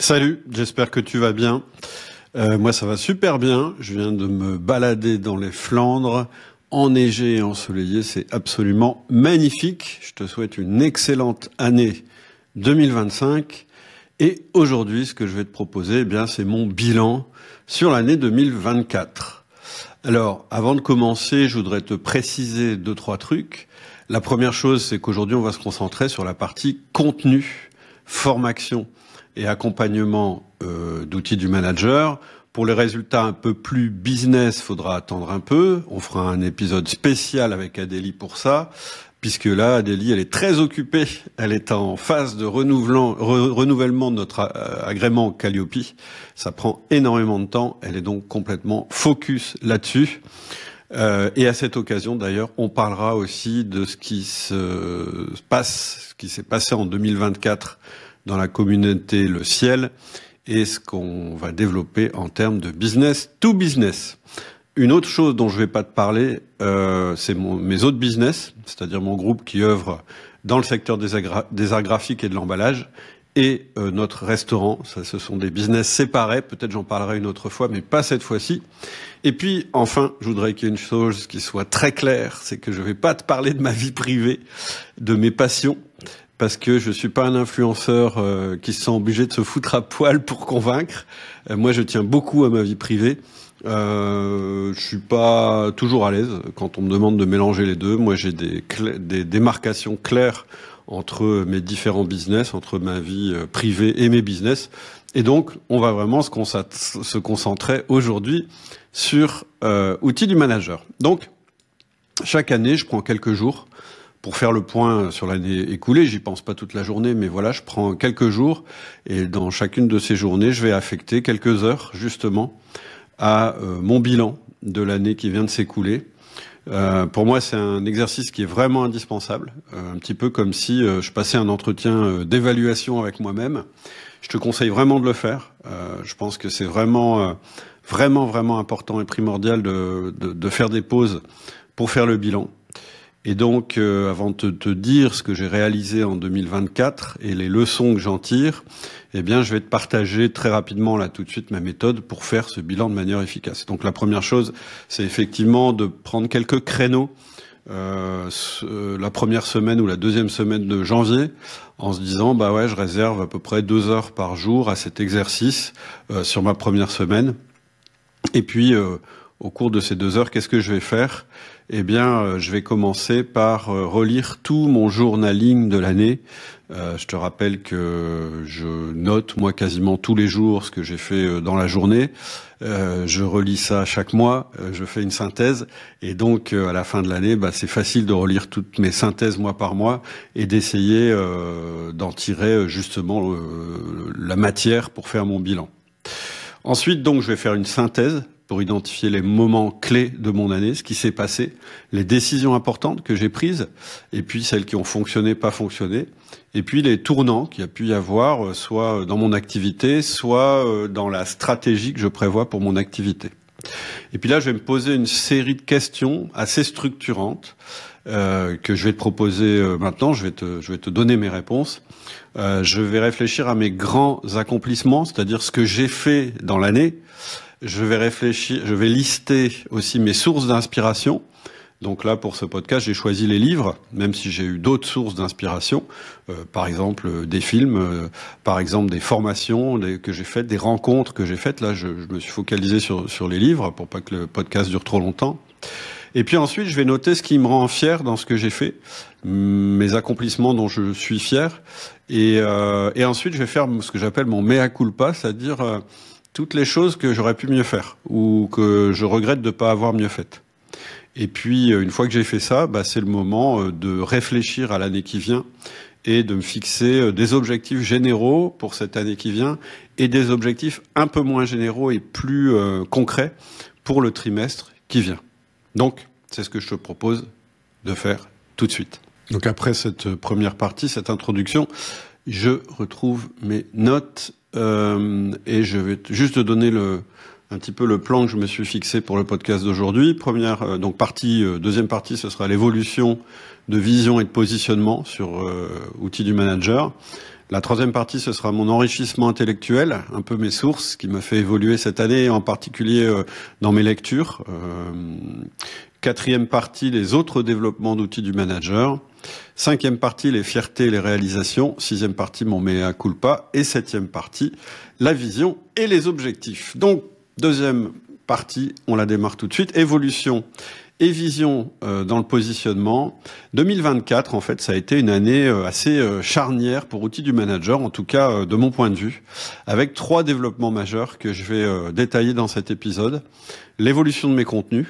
Salut, j'espère que tu vas bien. Moi, ça va super bien. Je viens de me balader dans les Flandres, enneigé et ensoleillé. C'est absolument magnifique. Je te souhaite une excellente année 2025. Et aujourd'hui, ce que je vais te proposer, eh bien, c'est mon bilan sur l'année 2024. Alors, avant de commencer, je voudrais te préciser 2-3 trucs. La première chose, c'est qu'aujourd'hui, on va se concentrer sur la partie contenu, formation et accompagnement d'outils du manager. Pour les résultats un peu plus business, faudra attendre un peu. On fera un épisode spécial avec Adélie pour ça, puisque là, Adélie, elle est très occupée. Elle est en phase de renouvellement de notre agrément Calliope. Ça prend énormément de temps. Elle est donc complètement focus là-dessus. Et à cette occasion, d'ailleurs, on parlera aussi de ce qui se passe, ce qui s'est passé en 2024 dans la communauté Le Ciel et ce qu'on va développer en termes de business to business. Une autre chose dont je vais pas te parler, c'est mes autres business, c'est-à-dire mon groupe qui œuvre dans le secteur des arts graphiques et de l'emballage et notre restaurant. Ça, ce sont des business séparés. Peut-être j'en parlerai une autre fois, mais pas cette fois-ci. Et puis, enfin, je voudrais qu'il y ait une chose qui soit très claire, c'est que je vais pas te parler de ma vie privée, de mes passions, parce que je suis pas un influenceur qui se sent obligé de se foutre à poil pour convaincre. Moi, je tiens beaucoup à ma vie privée. Je suis pas toujours à l'aise quand on me demande de mélanger les deux. Moi, j'ai des démarcations claires entre mes différents business, entre ma vie privée et mes business. Et donc, on va vraiment se concentrer aujourd'hui sur outils du manager. Donc, chaque année, je prends quelques jours pour faire le point sur l'année écoulée. J'y pense pas toute la journée, mais voilà, je prends quelques jours et dans chacune de ces journées, je vais affecter quelques heures justement à mon bilan de l'année qui vient de s'écouler. Pour moi, c'est un exercice qui est vraiment indispensable, un petit peu comme si je passais un entretien d'évaluation avec moi-même. Je te conseille vraiment de le faire. Je pense que c'est vraiment important et primordial de faire des pauses pour faire le bilan. Et donc, avant de te dire ce que j'ai réalisé en 2024 et les leçons que j'en tire, eh bien, je vais te partager très rapidement, là, tout de suite, ma méthode pour faire ce bilan de manière efficace. Donc, la première chose, c'est effectivement de prendre quelques créneaux la première semaine ou la deuxième semaine de janvier, en se disant, bah ouais, je réserve à peu près 2 heures par jour à cet exercice sur ma première semaine. Et puis, au cours de ces 2 heures, qu'est-ce que je vais faire ? Eh bien, je vais commencer par relire tout mon journaling de l'année. Je te rappelle que je note, moi, quasiment tous les jours ce que j'ai fait dans la journée. Je relis ça chaque mois, je fais une synthèse. Et donc, à la fin de l'année, c'est facile de relire toutes mes synthèses mois par mois et d'essayer d'en tirer justement la matière pour faire mon bilan. Ensuite, donc, je vais faire une synthèse pour identifier les moments clés de mon année, ce qui s'est passé, les décisions importantes que j'ai prises, et puis celles qui ont fonctionné, pas fonctionné, et puis les tournants qu'il y a pu y avoir, soit dans mon activité, soit dans la stratégie que je prévois pour mon activité. Et puis là, je vais me poser une série de questions assez structurantes que je vais te proposer maintenant. Je vais te donner mes réponses. Je vais réfléchir à mes grands accomplissements, c'est-à-dire ce que j'ai fait dans l'année. Je vais lister aussi mes sources d'inspiration. Donc là, pour ce podcast, j'ai choisi les livres, même si j'ai eu d'autres sources d'inspiration. Par exemple, des films, par exemple, des formations que j'ai faites, des rencontres que j'ai faites. Là, je me suis focalisé sur les livres pour pas que le podcast dure trop longtemps. Et puis ensuite, je vais noter ce qui me rend fier dans ce que j'ai fait, mes accomplissements dont je suis fier. Et ensuite, je vais faire ce que j'appelle mon mea culpa, c'est-à-dire toutes les choses que j'aurais pu mieux faire ou que je regrette de ne pas avoir mieux faites. Et puis, une fois que j'ai fait ça, c'est le moment de réfléchir à l'année qui vient et de me fixer des objectifs généraux pour cette année qui vient et des objectifs un peu moins généraux et plus concrets pour le trimestre qui vient. Donc, c'est ce que je te propose de faire tout de suite. Donc, après cette première partie, cette introduction, je retrouve mes notes et je vais juste te donner un petit peu le plan que je me suis fixé pour le podcast d'aujourd'hui. Deuxième partie, ce sera l'évolution de vision et de positionnement sur outils du manager. La troisième partie, ce sera mon enrichissement intellectuel, un peu mes sources, qui m'a fait évoluer cette année, en particulier dans mes lectures. Quatrième partie, les autres développements d'outils du manager. Cinquième partie, les fiertés et les réalisations. Sixième partie, mon mea culpa. Et septième partie, la vision et les objectifs. Donc, deuxième partie, on la démarre tout de suite. Évolution et vision dans le positionnement. 2024, en fait, ça a été une année assez charnière pour outils du manager, en tout cas de mon point de vue, avec 3 développements majeurs que je vais détailler dans cet épisode. L'évolution de mes contenus,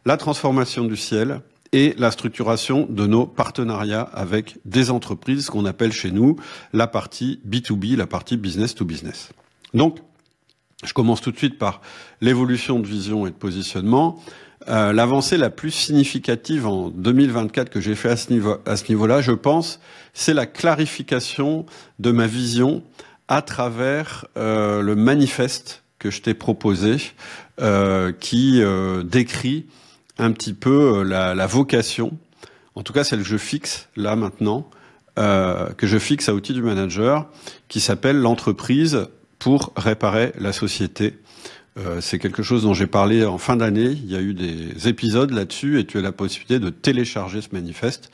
la transformation du ciel et la structuration de nos partenariats avec des entreprises qu'on appelle chez nous la partie B2B, la partie business to business. Donc, je commence tout de suite par l'évolution de vision et de positionnement. L'avancée la plus significative en 2024 que j'ai fait à ce niveau-là, je pense, c'est la clarification de ma vision à travers le manifeste que je t'ai proposé, qui décrit un petit peu la vocation, en tout cas celle que je fixe là maintenant, que je fixe à Outils du Manager, qui s'appelle l'entreprise pour réparer la société. C'est quelque chose dont j'ai parlé en fin d'année. Il y a eu des épisodes là-dessus et tu as la possibilité de télécharger ce manifeste.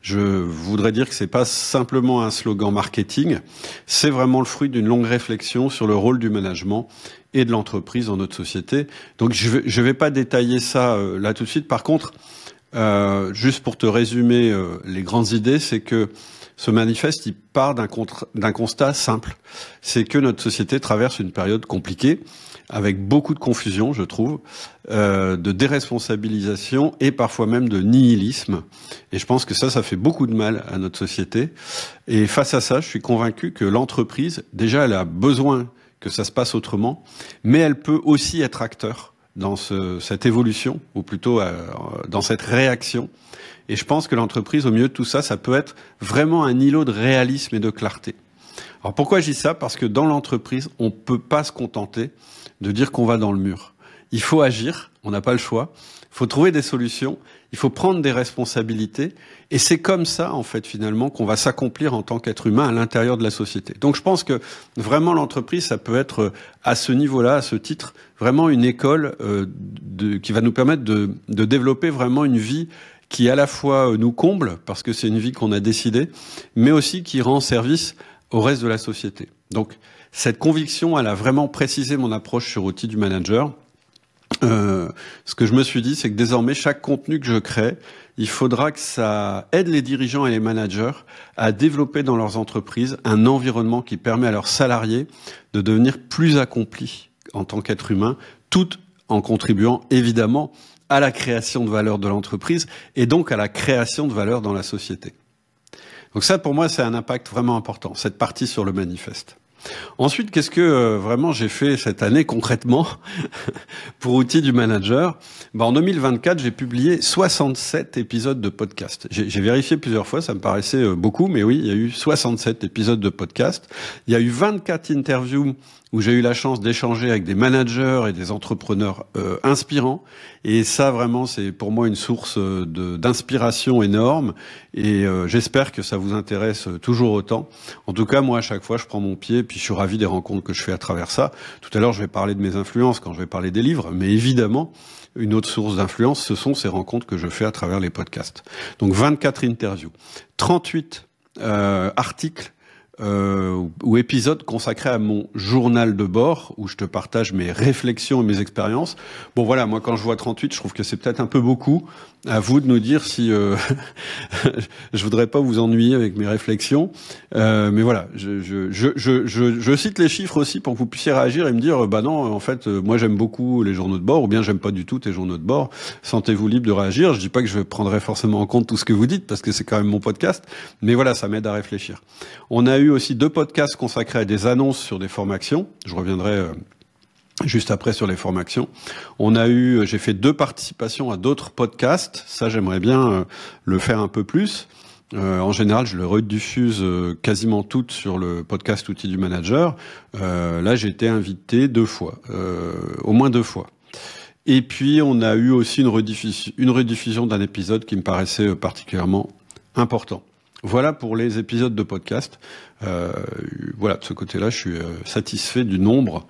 Je voudrais dire que c'est pas simplement un slogan marketing, c'est vraiment le fruit d'une longue réflexion sur le rôle du management et de l'entreprise dans notre société. Donc je vais pas détailler ça là tout de suite. Par contre, juste pour te résumer les grandes idées, c'est que ce manifeste, il part d'un constat simple. C'est que notre société traverse une période compliquée, avec beaucoup de confusion, je trouve, de déresponsabilisation et parfois même de nihilisme. Et je pense que ça fait beaucoup de mal à notre société. Et face à ça, je suis convaincu que l'entreprise, déjà, elle a besoin que ça se passe autrement, mais elle peut aussi être acteur dans cette évolution, ou plutôt dans cette réaction. Et je pense que l'entreprise, au milieu de tout ça, ça peut être vraiment un îlot de réalisme et de clarté. Alors pourquoi je dis ça ? Parce que dans l'entreprise, on ne peut pas se contenter de dire qu'on va dans le mur. Il faut agir, on n'a pas le choix. Il faut trouver des solutions, il faut prendre des responsabilités. Et c'est comme ça, en fait, finalement, qu'on va s'accomplir en tant qu'être humain à l'intérieur de la société. Donc je pense que vraiment l'entreprise, ça peut être à ce niveau-là, à ce titre, vraiment une école qui va nous permettre de développer vraiment une vie qui à la fois nous comble, parce que c'est une vie qu'on a décidée, mais aussi qui rend service au reste de la société. Donc, cette conviction, elle a vraiment précisé mon approche sur Outils du Manager. Ce que je me suis dit, c'est que désormais, chaque contenu que je crée, il faudra que ça aide les dirigeants et les managers à développer dans leurs entreprises un environnement qui permet à leurs salariés de devenir plus accomplis en tant qu'être humain, tout en contribuant évidemment à la création de valeur de l'entreprise et donc à la création de valeur dans la société. Donc ça, pour moi, c'est un impact vraiment important, cette partie sur le manifeste. Ensuite, qu'est-ce que vraiment j'ai fait cette année concrètement pour Outils du Manager ? En 2024, j'ai publié 67 épisodes de podcast. J'ai vérifié plusieurs fois, ça me paraissait beaucoup, mais oui, il y a eu 67 épisodes de podcast. Il y a eu 24 interviews où j'ai eu la chance d'échanger avec des managers et des entrepreneurs inspirants. Et ça, vraiment, c'est pour moi une source d'inspiration énorme. Et j'espère que ça vous intéresse toujours autant. En tout cas, moi, à chaque fois, je prends mon pied, puis je suis ravi des rencontres que je fais à travers ça. Tout à l'heure, je vais parler de mes influences quand je vais parler des livres, mais évidemment, une autre source d'influence, ce sont ces rencontres que je fais à travers les podcasts. Donc 24 interviews, 38 articles ou épisodes consacrés à mon journal de bord où je te partage mes réflexions et mes expériences. Bon voilà, moi quand je vois 38, je trouve que c'est peut-être un peu beaucoup. À vous de nous dire si je voudrais pas vous ennuyer avec mes réflexions. Mais voilà, je cite les chiffres aussi pour que vous puissiez réagir et me dire bah non, en fait, moi j'aime beaucoup les journaux de bord ou bien j'aime pas du tout tes journaux de bord. Sentez-vous libre de réagir. Je dis pas que je prendrai forcément en compte tout ce que vous dites parce que c'est quand même mon podcast. Mais voilà, ça m'aide à réfléchir. On a eu aussi 2 podcasts consacrés à des annonces sur des formations. Je reviendrai juste après sur les formations. J'ai fait 2 participations à d'autres podcasts. Ça, j'aimerais bien le faire un peu plus. En général, je le rediffuse quasiment toutes sur le podcast Outils du Manager. Là, j'ai été invité 2 fois, au moins 2 fois. Et puis, on a eu aussi une rediffusion d'un épisode qui me paraissait particulièrement important. Voilà pour les épisodes de podcast. Voilà, de ce côté-là, je suis satisfait du nombre.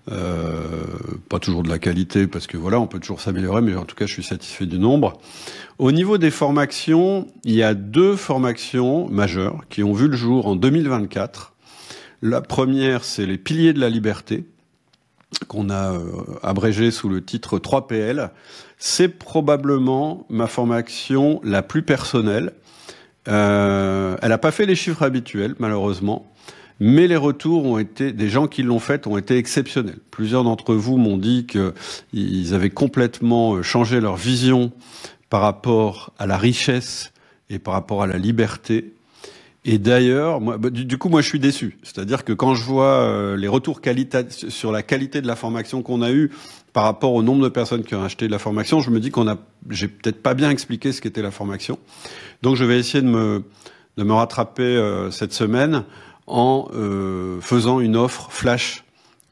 Pas toujours de la qualité, parce que voilà, on peut toujours s'améliorer, mais en tout cas, je suis satisfait du nombre. Au niveau des formations, il y a 2 formations majeures qui ont vu le jour en 2024. La première, c'est les piliers de la liberté, qu'on a abrégé sous le titre 3PL. C'est probablement ma formation la plus personnelle. Elle n'a pas fait les chiffres habituels, malheureusement, mais les retours ont été, des gens qui l'ont fait ont été exceptionnels. Plusieurs d'entre vous m'ont dit qu'ils avaient complètement changé leur vision par rapport à la richesse et par rapport à la liberté. Et d'ailleurs, du coup, moi, je suis déçu. C'est-à-dire que quand je vois les retours sur la qualité de la formation qu'on a eue par rapport au nombre de personnes qui ont acheté de la formation, je me dis j'ai peut-être pas bien expliqué ce qu'était la formation. Donc, je vais essayer de me rattraper cette semaine en faisant une offre flash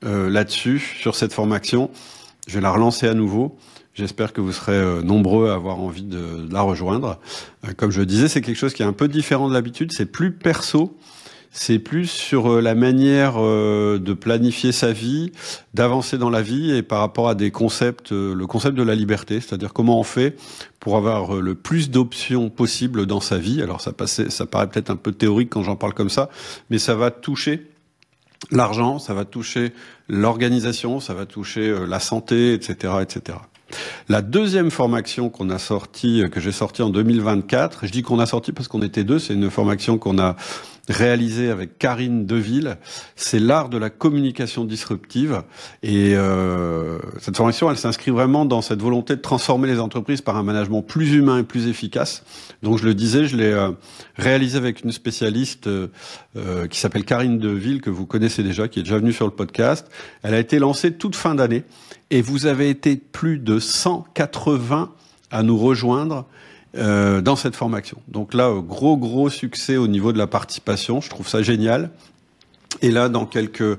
là-dessus, sur cette formation. Je vais la relancer à nouveau. J'espère que vous serez nombreux à avoir envie de la rejoindre. Comme je le disais, c'est quelque chose qui est un peu différent de l'habitude. C'est plus perso, c'est plus sur la manière de planifier sa vie, d'avancer dans la vie et par rapport à des concepts, le concept de la liberté, c'est-à-dire comment on fait pour avoir le plus d'options possibles dans sa vie. Alors ça paraît peut-être un peu théorique quand j'en parle comme ça, mais ça va toucher l'argent, ça va toucher l'organisation, ça va toucher la santé, etc., etc. La deuxième formation que j'ai sortie en 2024, je dis qu'on a sorti parce qu'on était 2, c'est une formation qu'on a réalisée avec Karine Deville, c'est l'art de la communication disruptive. Et cette formation, elle s'inscrit vraiment dans cette volonté de transformer les entreprises par un management plus humain et plus efficace. Donc je le disais, je l'ai réalisée avec une spécialiste qui s'appelle Karine Deville, que vous connaissez déjà, qui est déjà venue sur le podcast. Elle a été lancée toute fin d'année. Et vous avez été plus de 180 à nous rejoindre dans cette formation. Donc là, gros succès au niveau de la participation. Je trouve ça génial. Et là, dans quelques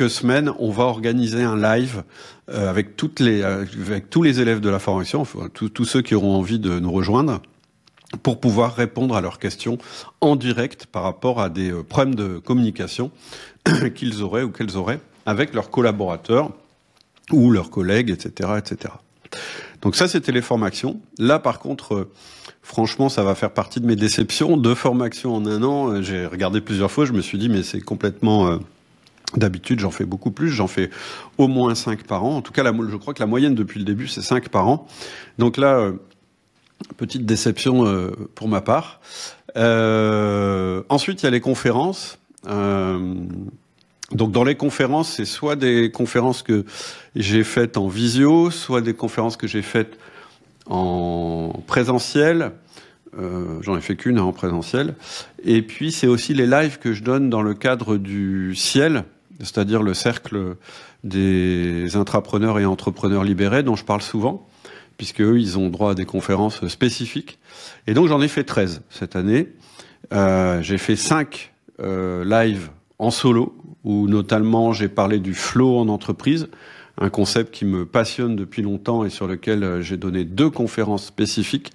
semaines, on va organiser un live avec tous les élèves de la formation, enfin, tous ceux qui auront envie de nous rejoindre, pour pouvoir répondre à leurs questions en direct par rapport à des problèmes de communication qu'ils auraient ou qu'elles auraient avec leurs collaborateurs ou leurs collègues, etc., etc. Donc ça, c'était les formations. Là, par contre, franchement, ça va faire partie de mes déceptions. 2 formations en un an, j'ai regardé plusieurs fois, je me suis dit, mais c'est complètement... D'habitude, j'en fais beaucoup plus, j'en fais au moins 5 par an. En tout cas, je crois que la moyenne depuis le début, c'est 5 par an. Donc là, petite déception pour ma part. Ensuite, il y a les conférences. Donc dans les conférences, c'est soit des conférences que j'ai faites en visio, soit des conférences que j'ai faites en présentiel. J'en ai fait qu'une en présentiel. Et puis c'est aussi les lives que je donne dans le cadre du Ciel, c'est-à-dire le cercle des intrapreneurs et entrepreneurs libérés dont je parle souvent, puisque eux, ils ont droit à des conférences spécifiques. Et donc j'en ai fait 13 cette année. J'ai fait 5 lives en solo, où notamment j'ai parlé du flow en entreprise, un concept qui me passionne depuis longtemps et sur lequel j'ai donné 2 conférences spécifiques.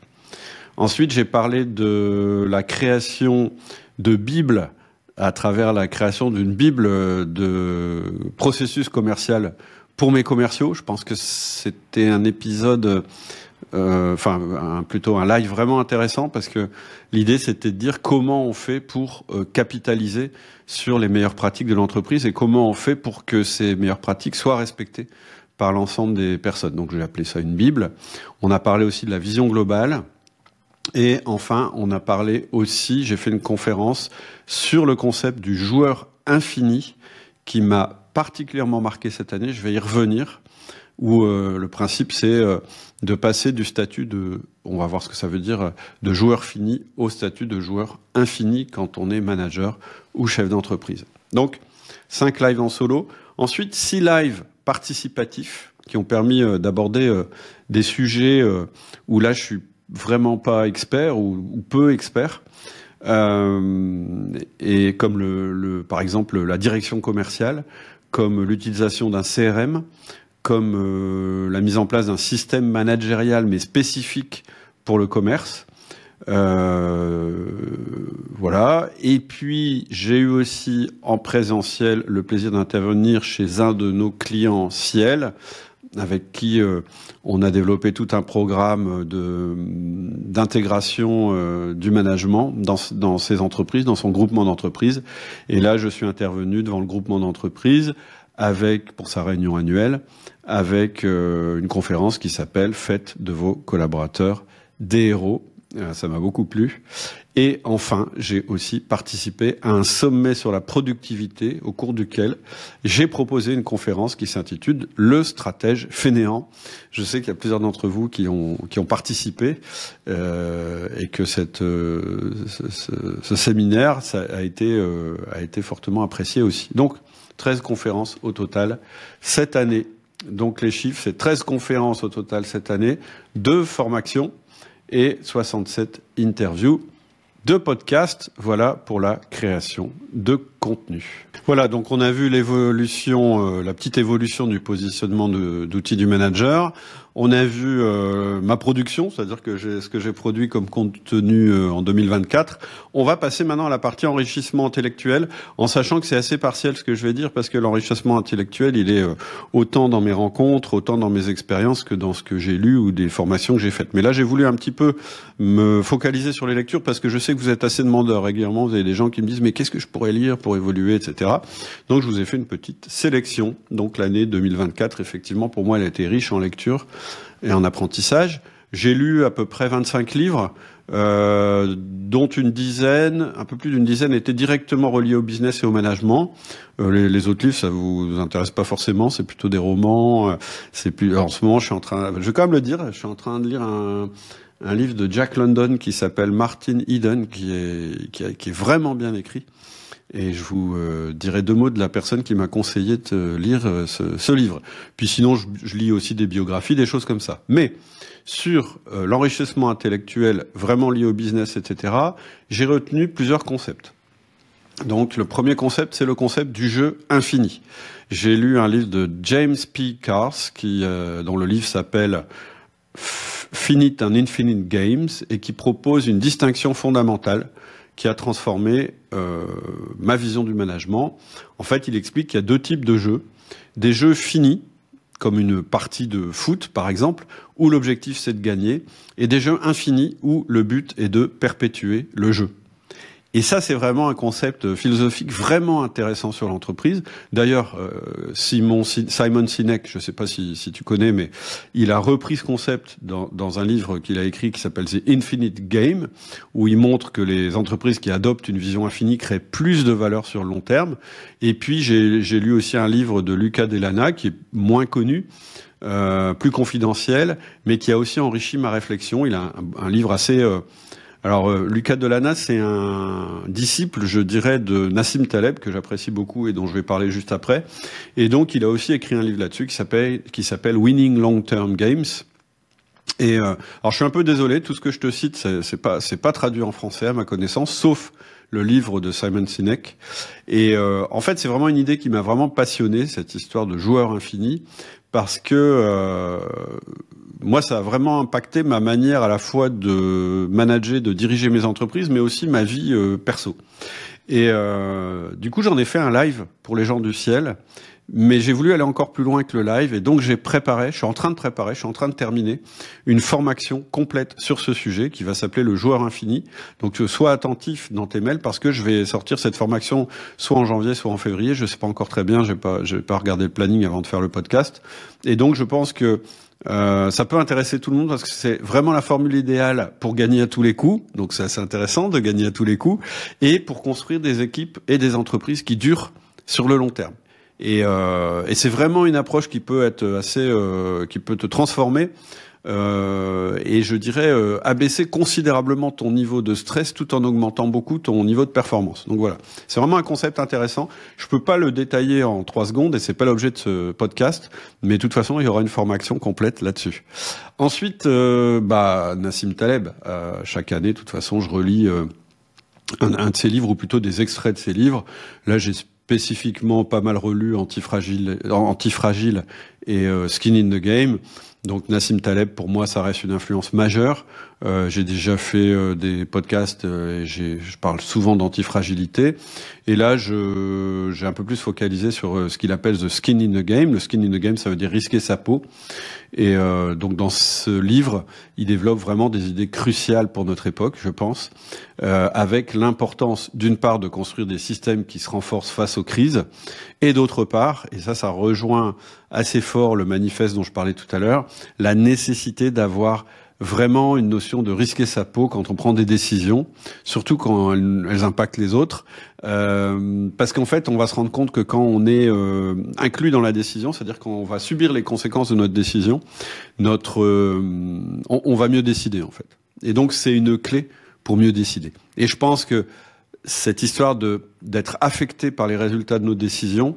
Ensuite, j'ai parlé de la création de Bible à travers la création d'une Bible de processus commercial pour mes commerciaux. Je pense que c'était un épisode... plutôt un live vraiment intéressant parce que l'idée c'était de dire comment on fait pour capitaliser sur les meilleures pratiques de l'entreprise et comment on fait pour que ces meilleures pratiques soient respectées par l'ensemble des personnes. Donc j'ai appelé ça une Bible. On a parlé aussi de la vision globale et enfin on a parlé aussi, j'ai fait une conférence sur le concept du joueur infini qui m'a particulièrement marqué cette année. Je vais y revenir. Où le principe, c'est de passer du statut de, on va voir ce que ça veut dire, de joueur fini au statut de joueur infini quand on est manager ou chef d'entreprise. Donc, 5 lives en solo. Ensuite, 6 lives participatifs qui ont permis d'aborder des sujets où là, je suis vraiment pas expert ou peu expert. Et comme par exemple, la direction commerciale, comme l'utilisation d'un CRM, comme la mise en place d'un système managérial mais spécifique pour le commerce, Voilà. Et puis, j'ai eu aussi en présentiel le plaisir d'intervenir chez un de nos clients Ciel, avec qui on a développé tout un programme d'intégration du management dans ses entreprises, dans son groupement d'entreprises. Et là, je suis intervenu devant le groupement d'entreprises pour sa réunion annuelle, avec une conférence qui s'appelle « Faites de vos collaborateurs des héros ». Ça m'a beaucoup plu. Et enfin, j'ai aussi participé à un sommet sur la productivité au cours duquel j'ai proposé une conférence qui s'intitule « Le stratège fainéant ». Je sais qu'il y a plusieurs d'entre vous qui ont participé et que ce séminaire a été fortement apprécié aussi. Donc, 13 conférences au total cette année. Donc, les chiffres, c'est 13 conférences au total cette année, 2 formations et 67 interviews, 2 podcasts. Voilà pour la création de contenu. Voilà, donc on a vu l'évolution, la petite évolution du positionnement d'outils du manager. On a vu ma production, c'est-à-dire que ce que j'ai produit comme contenu en 2024. On va passer maintenant à la partie enrichissement intellectuel, en sachant que c'est assez partiel ce que je vais dire, parce que l'enrichissement intellectuel, il est autant dans mes rencontres, autant dans mes expériences que dans ce que j'ai lu ou des formations que j'ai faites. Mais là, j'ai voulu un petit peu me focaliser sur les lectures, parce que je sais que vous êtes assez demandeurs régulièrement. Vous avez des gens qui me disent « mais qu'est-ce que je pourrais lire pour évoluer ?» etc. Donc, je vous ai fait une petite sélection. Donc, l'année 2024, effectivement, pour moi, elle a été riche en lecture et en apprentissage. J'ai lu à peu près 25 livres, dont une dizaine, un peu plus d'une dizaine, étaient directement reliés au business et au management. Les autres livres, ça vous intéresse pas forcément, c'est plutôt des romans. En ce moment, je vais quand même le dire, je suis en train de lire un livre de Jack London qui s'appelle Martin Eden, qui est vraiment bien écrit. Et je vous dirai 2 mots de la personne qui m'a conseillé de lire ce livre. Puis sinon, je lis aussi des biographies, des choses comme ça. Mais sur l'enrichissement intellectuel vraiment lié au business, etc., j'ai retenu plusieurs concepts. Donc le premier concept, c'est le concept du jeu infini. J'ai lu un livre de James P. Cars, dont le livre s'appelle Finite and Infinite Games, et qui propose une distinction fondamentale qui a transformé ma vision du management. En fait, il explique qu'il y a 2 types de jeux. Des jeux finis, comme une partie de foot, par exemple, où l'objectif c'est de gagner, et des jeux infinis où le but est de perpétuer le jeu. Et ça, c'est vraiment un concept philosophique vraiment intéressant sur l'entreprise. D'ailleurs, Simon Sinek, je ne sais pas si tu connais, mais il a repris ce concept dans un livre qu'il a écrit qui s'appelle The Infinite Game, où il montre que les entreprises qui adoptent une vision infinie créent plus de valeur sur le long terme. Et puis, j'ai lu aussi un livre de Luca Delana, qui est moins connu, plus confidentiel, mais qui a aussi enrichi ma réflexion. Il a un livre assez... Alors, Luca Delana, c'est un disciple, je dirais, de Nassim Taleb, que j'apprécie beaucoup et dont je vais parler juste après. Et donc, il a aussi écrit un livre là-dessus qui s'appelle Winning Long-Term Games. Et alors, je suis un peu désolé, tout ce que je te cite, c'est pas traduit en français à ma connaissance, sauf le livre de Simon Sinek. Et en fait, c'est vraiment une idée qui m'a vraiment passionné, cette histoire de joueur infini, parce que moi, ça a vraiment impacté ma manière à la fois de manager, de diriger mes entreprises, mais aussi ma vie perso. Et du coup, j'en ai fait un live pour les gens du ciel, mais j'ai voulu aller encore plus loin que le live, et donc je suis en train de terminer une formation complète sur ce sujet qui va s'appeler le joueur infini. Donc sois attentif dans tes mails, parce que je vais sortir cette formation soit en janvier, soit en février. Je sais pas encore très bien, j'ai pas regardé le planning avant de faire le podcast. Et donc je pense que ça peut intéresser tout le monde, parce que c'est vraiment la formule idéale pour gagner à tous les coups. Donc c'est assez intéressant de gagner à tous les coups, et pour construire des équipes et des entreprises qui durent sur le long terme. Et c'est vraiment une approche qui peut être qui peut te transformer et je dirais abaisser considérablement ton niveau de stress tout en augmentant beaucoup ton niveau de performance. Donc voilà, c'est vraiment un concept intéressant. Je peux pas le détailler en 3 secondes et c'est pas l'objet de ce podcast, mais de toute façon il y aura une formation complète là-dessus. Ensuite, Nassim Taleb, chaque année, de toute façon, je relis un de ses livres, ou plutôt des extraits de ses livres. Là, j'ai spécifiquement pas mal relu Antifragile et Skin in the Game. Donc Nassim Taleb, pour moi, ça reste une influence majeure. J'ai déjà fait des podcasts et je parle souvent d'antifragilité. Et là, j'ai un peu plus focalisé sur ce qu'il appelle the skin in the game. Le skin in the game, ça veut dire risquer sa peau. Et donc dans ce livre, il développe vraiment des idées cruciales pour notre époque, je pense, avec l'importance d'une part de construire des systèmes qui se renforcent face aux crises, et d'autre part, et ça rejoint assez fort le manifeste dont je parlais tout à l'heure, la nécessité d'avoir vraiment une notion de risquer sa peau quand on prend des décisions, surtout quand elles impactent les autres, parce qu'en fait, on va se rendre compte que quand on est inclus dans la décision, c'est-à-dire qu'on va subir les conséquences de notre décision, on va mieux décider en fait. Et donc, c'est une clé pour mieux décider. Et je pense que cette histoire d'être affecté par les résultats de nos décisions,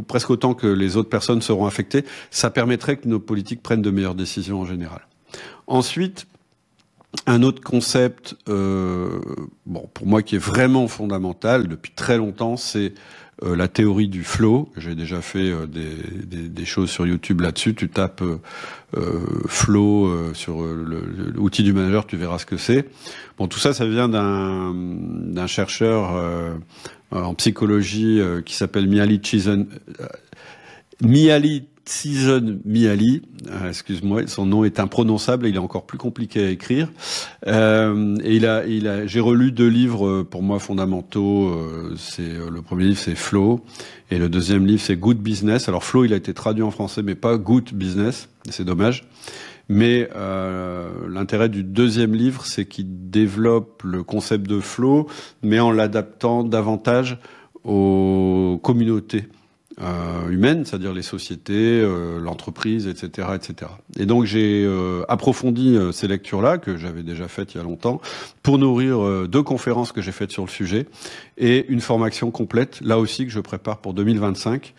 presque autant que les autres personnes seront affectées, ça permettrait que nos politiques prennent de meilleures décisions en général. Ensuite, un autre concept, pour moi qui est vraiment fondamental depuis très longtemps, c'est la théorie du flow. J'ai déjà fait des choses sur YouTube là-dessus. Tu tapes flow sur l'outil du manager, tu verras ce que c'est. Bon, tout ça, ça vient d'un chercheur en psychologie qui s'appelle Mihaly Csikszentmihalyi, excuse-moi, son nom est imprononçable et il est encore plus compliqué à écrire. Et j'ai relu 2 livres pour moi fondamentaux. Le premier livre c'est Flow et le deuxième livre c'est Good Business. Alors Flow il a été traduit en français mais pas Good Business, c'est dommage. Mais l'intérêt du deuxième livre, c'est qu'il développe le concept de flow, mais en l'adaptant davantage aux communautés humaines, c'est-à-dire les sociétés, l'entreprise, etc., etc. Et donc j'ai approfondi ces lectures-là que j'avais déjà faites il y a longtemps pour nourrir 2 conférences que j'ai faites sur le sujet et une formation complète, là aussi que je prépare pour 2025.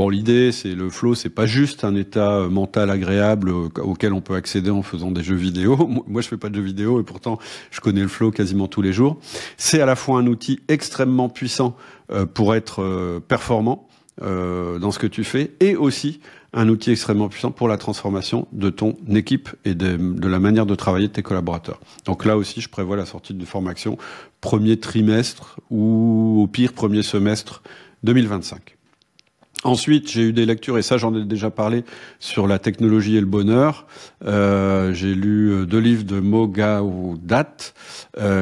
L'idée, c'est le flow, c'est pas juste un état mental agréable auquel on peut accéder en faisant des jeux vidéo. Moi, je fais pas de jeux vidéo et pourtant, je connais le flow quasiment tous les jours. C'est à la fois un outil extrêmement puissant pour être performant dans ce que tu fais et aussi un outil extrêmement puissant pour la transformation de ton équipe et de la manière de travailler de tes collaborateurs. Donc là aussi, je prévois la sortie d'une formation premier trimestre ou au pire premier semestre 2025. Ensuite, j'ai eu des lectures, et ça j'en ai déjà parlé, sur la technologie et le bonheur. J'ai lu 2 livres de Mo Gawdat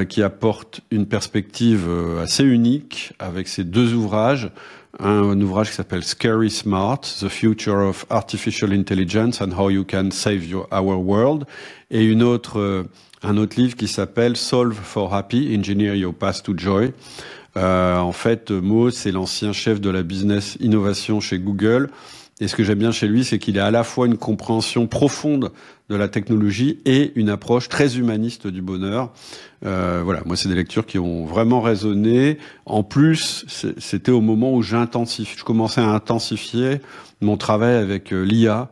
qui apportent une perspective assez unique avec ces 2 ouvrages. Un ouvrage qui s'appelle Scary Smart, The Future of Artificial Intelligence and How You Can Save Our World, et un autre livre qui s'appelle Solve for Happy, Engineer Your Path to Joy. En fait, Mo, c'est l'ancien chef de la business innovation chez Google. Et ce que j'aime bien chez lui, c'est qu'il a à la fois une compréhension profonde de la technologie et une approche très humaniste du bonheur. Moi, c'est des lectures qui ont vraiment résonné. En plus, c'était au moment où je commençais à intensifier mon travail avec l'IA,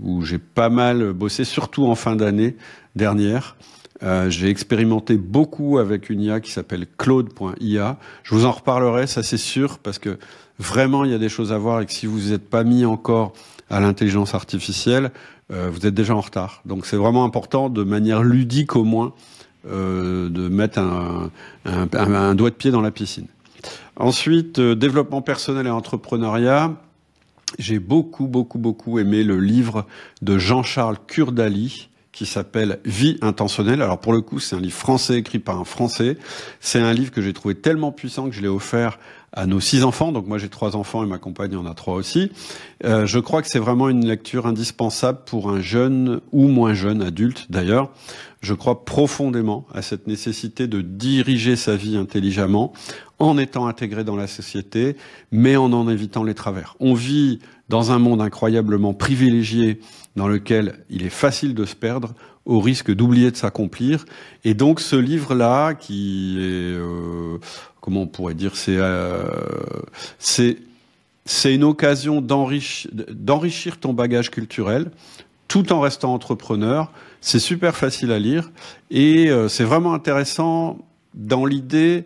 où j'ai pas mal bossé, surtout en fin d'année dernière. J'ai expérimenté beaucoup avec une IA qui s'appelle Claude.ia. Je vous en reparlerai, ça c'est sûr, parce que vraiment il y a des choses à voir et que si vous n'êtes pas mis encore à l'intelligence artificielle, vous êtes déjà en retard. Donc c'est vraiment important, de manière ludique au moins, de mettre un doigt de pied dans la piscine. Ensuite, développement personnel et entrepreneuriat. J'ai beaucoup aimé le livre de Jean-Charles Kurdali, qui s'appelle Vie intentionnelle. Alors pour le coup, c'est un livre français écrit par un Français. C'est un livre que j'ai trouvé tellement puissant que je l'ai offert à nos 6 enfants. Donc moi j'ai 3 enfants et ma compagne en a 3 aussi. Je crois que c'est vraiment une lecture indispensable pour un jeune ou moins jeune adulte d'ailleurs. Je crois profondément à cette nécessité de diriger sa vie intelligemment en étant intégré dans la société, mais en évitant les travers. On vit dans un monde incroyablement privilégié dans lequel il est facile de se perdre au risque d'oublier de s'accomplir. Et donc ce livre-là, qui est, comment on pourrait dire, c'est une occasion d'enrichir ton bagage culturel, tout en restant entrepreneur. C'est super facile à lire et c'est vraiment intéressant dans l'idée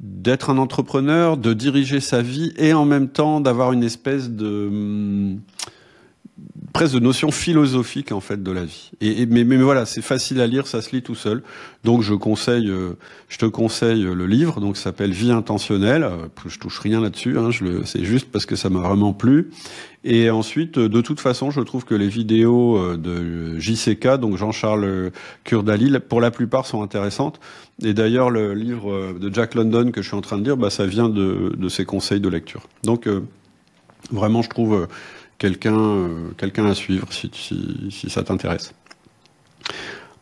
d'être un entrepreneur, de diriger sa vie et en même temps d'avoir une espèce de espèce de notion philosophique en fait de la vie. Mais voilà, c'est facile à lire, ça se lit tout seul. Donc je te conseille le livre. Donc ça s'appelle Vie intentionnelle. Je touche rien là-dessus. Hein, c'est juste parce que ça m'a vraiment plu. Et ensuite, de toute façon, je trouve que les vidéos de JCK, donc Jean-Charles Kurdali, pour la plupart sont intéressantes. Et d'ailleurs, le livre de Jack London que je suis en train de lire, bah, ça vient de ses conseils de lecture. Donc, vraiment, je trouve quelqu'un à suivre si ça t'intéresse.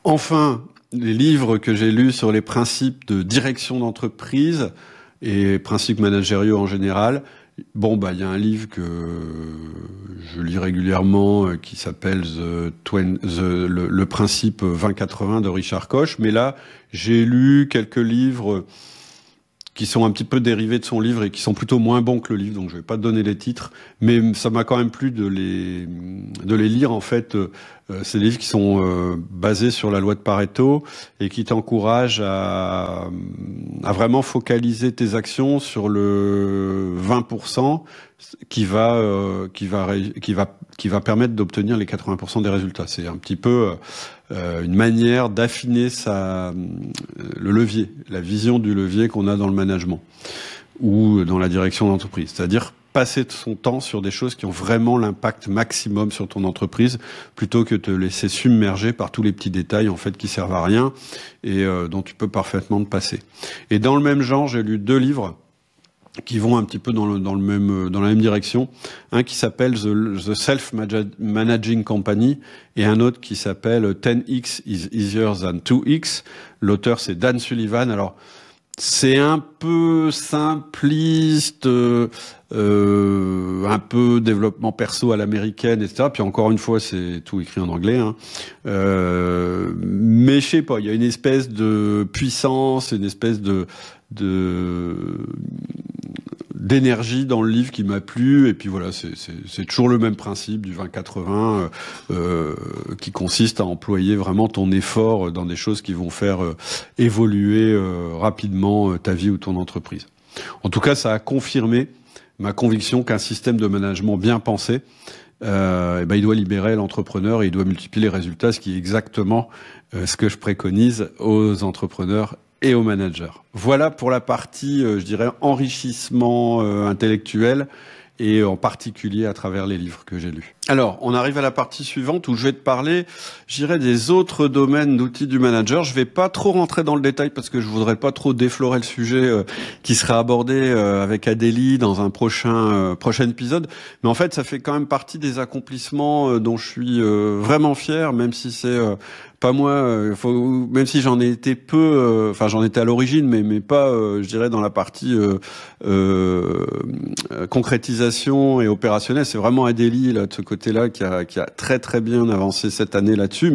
Enfin, les livres que j'ai lus sur les principes de direction d'entreprise et principes managériaux en général. Bon, bah, il y a un livre que je lis régulièrement qui s'appelle le principe 20-80 de Richard Koch. Mais là, j'ai lu quelques livres qui sont un petit peu dérivés de son livre et qui sont plutôt moins bons que le livre, donc je vais pas te donner les titres, mais ça m'a quand même plu de les lire en fait. C'est des livres qui sont basés sur la loi de Pareto et qui t'encouragent à vraiment focaliser tes actions sur le 20% qui va permettre d'obtenir les 80% des résultats. C'est un petit peu une manière d'affiner le levier, la vision du levier qu'on a dans le management ou dans la direction d'entreprise. C'est-à-dire passer son temps sur des choses qui ont vraiment l'impact maximum sur ton entreprise plutôt que te laisser submerger par tous les petits détails en fait qui servent à rien et dont tu peux parfaitement te passer. Et dans le même genre, j'ai lu 2 livres qui vont un petit peu dans la même direction. Un qui s'appelle The Self-Managing Company et un autre qui s'appelle 10x is easier than 2x. L'auteur, c'est Dan Sullivan. Alors, c'est un peu simpliste, un peu développement perso à l'américaine, etc. Puis encore une fois, c'est tout écrit en anglais. Hein. Mais je sais pas, il y a une espèce de puissance, une espèce d'énergie dans le livre qui m'a plu, et puis voilà, c'est toujours le même principe du 20-80 qui consiste à employer vraiment ton effort dans des choses qui vont faire évoluer rapidement ta vie ou ton entreprise. En tout cas, ça a confirmé ma conviction qu'un système de management bien pensé, il doit libérer l'entrepreneur et il doit multiplier les résultats, ce qui est exactement ce que je préconise aux entrepreneurs et aux managers. Voilà pour la partie, je dirais, enrichissement intellectuel et en particulier à travers les livres que j'ai lus. Alors, on arrive à la partie suivante où je vais te parler, je dirais, des autres domaines d'outils du manager. Je vais pas trop rentrer dans le détail parce que je voudrais pas trop déflorer le sujet qui sera abordé avec Adélie dans un prochain épisode. Mais en fait, ça fait quand même partie des accomplissements dont je suis vraiment fier, même si c'est pas moi, même si j'en ai été peu, j'en étais à l'origine, mais pas, je dirais, dans la partie concrétisation et opérationnelle. C'est vraiment Adélie là de ce côté-là qui a très très bien avancé cette année là-dessus.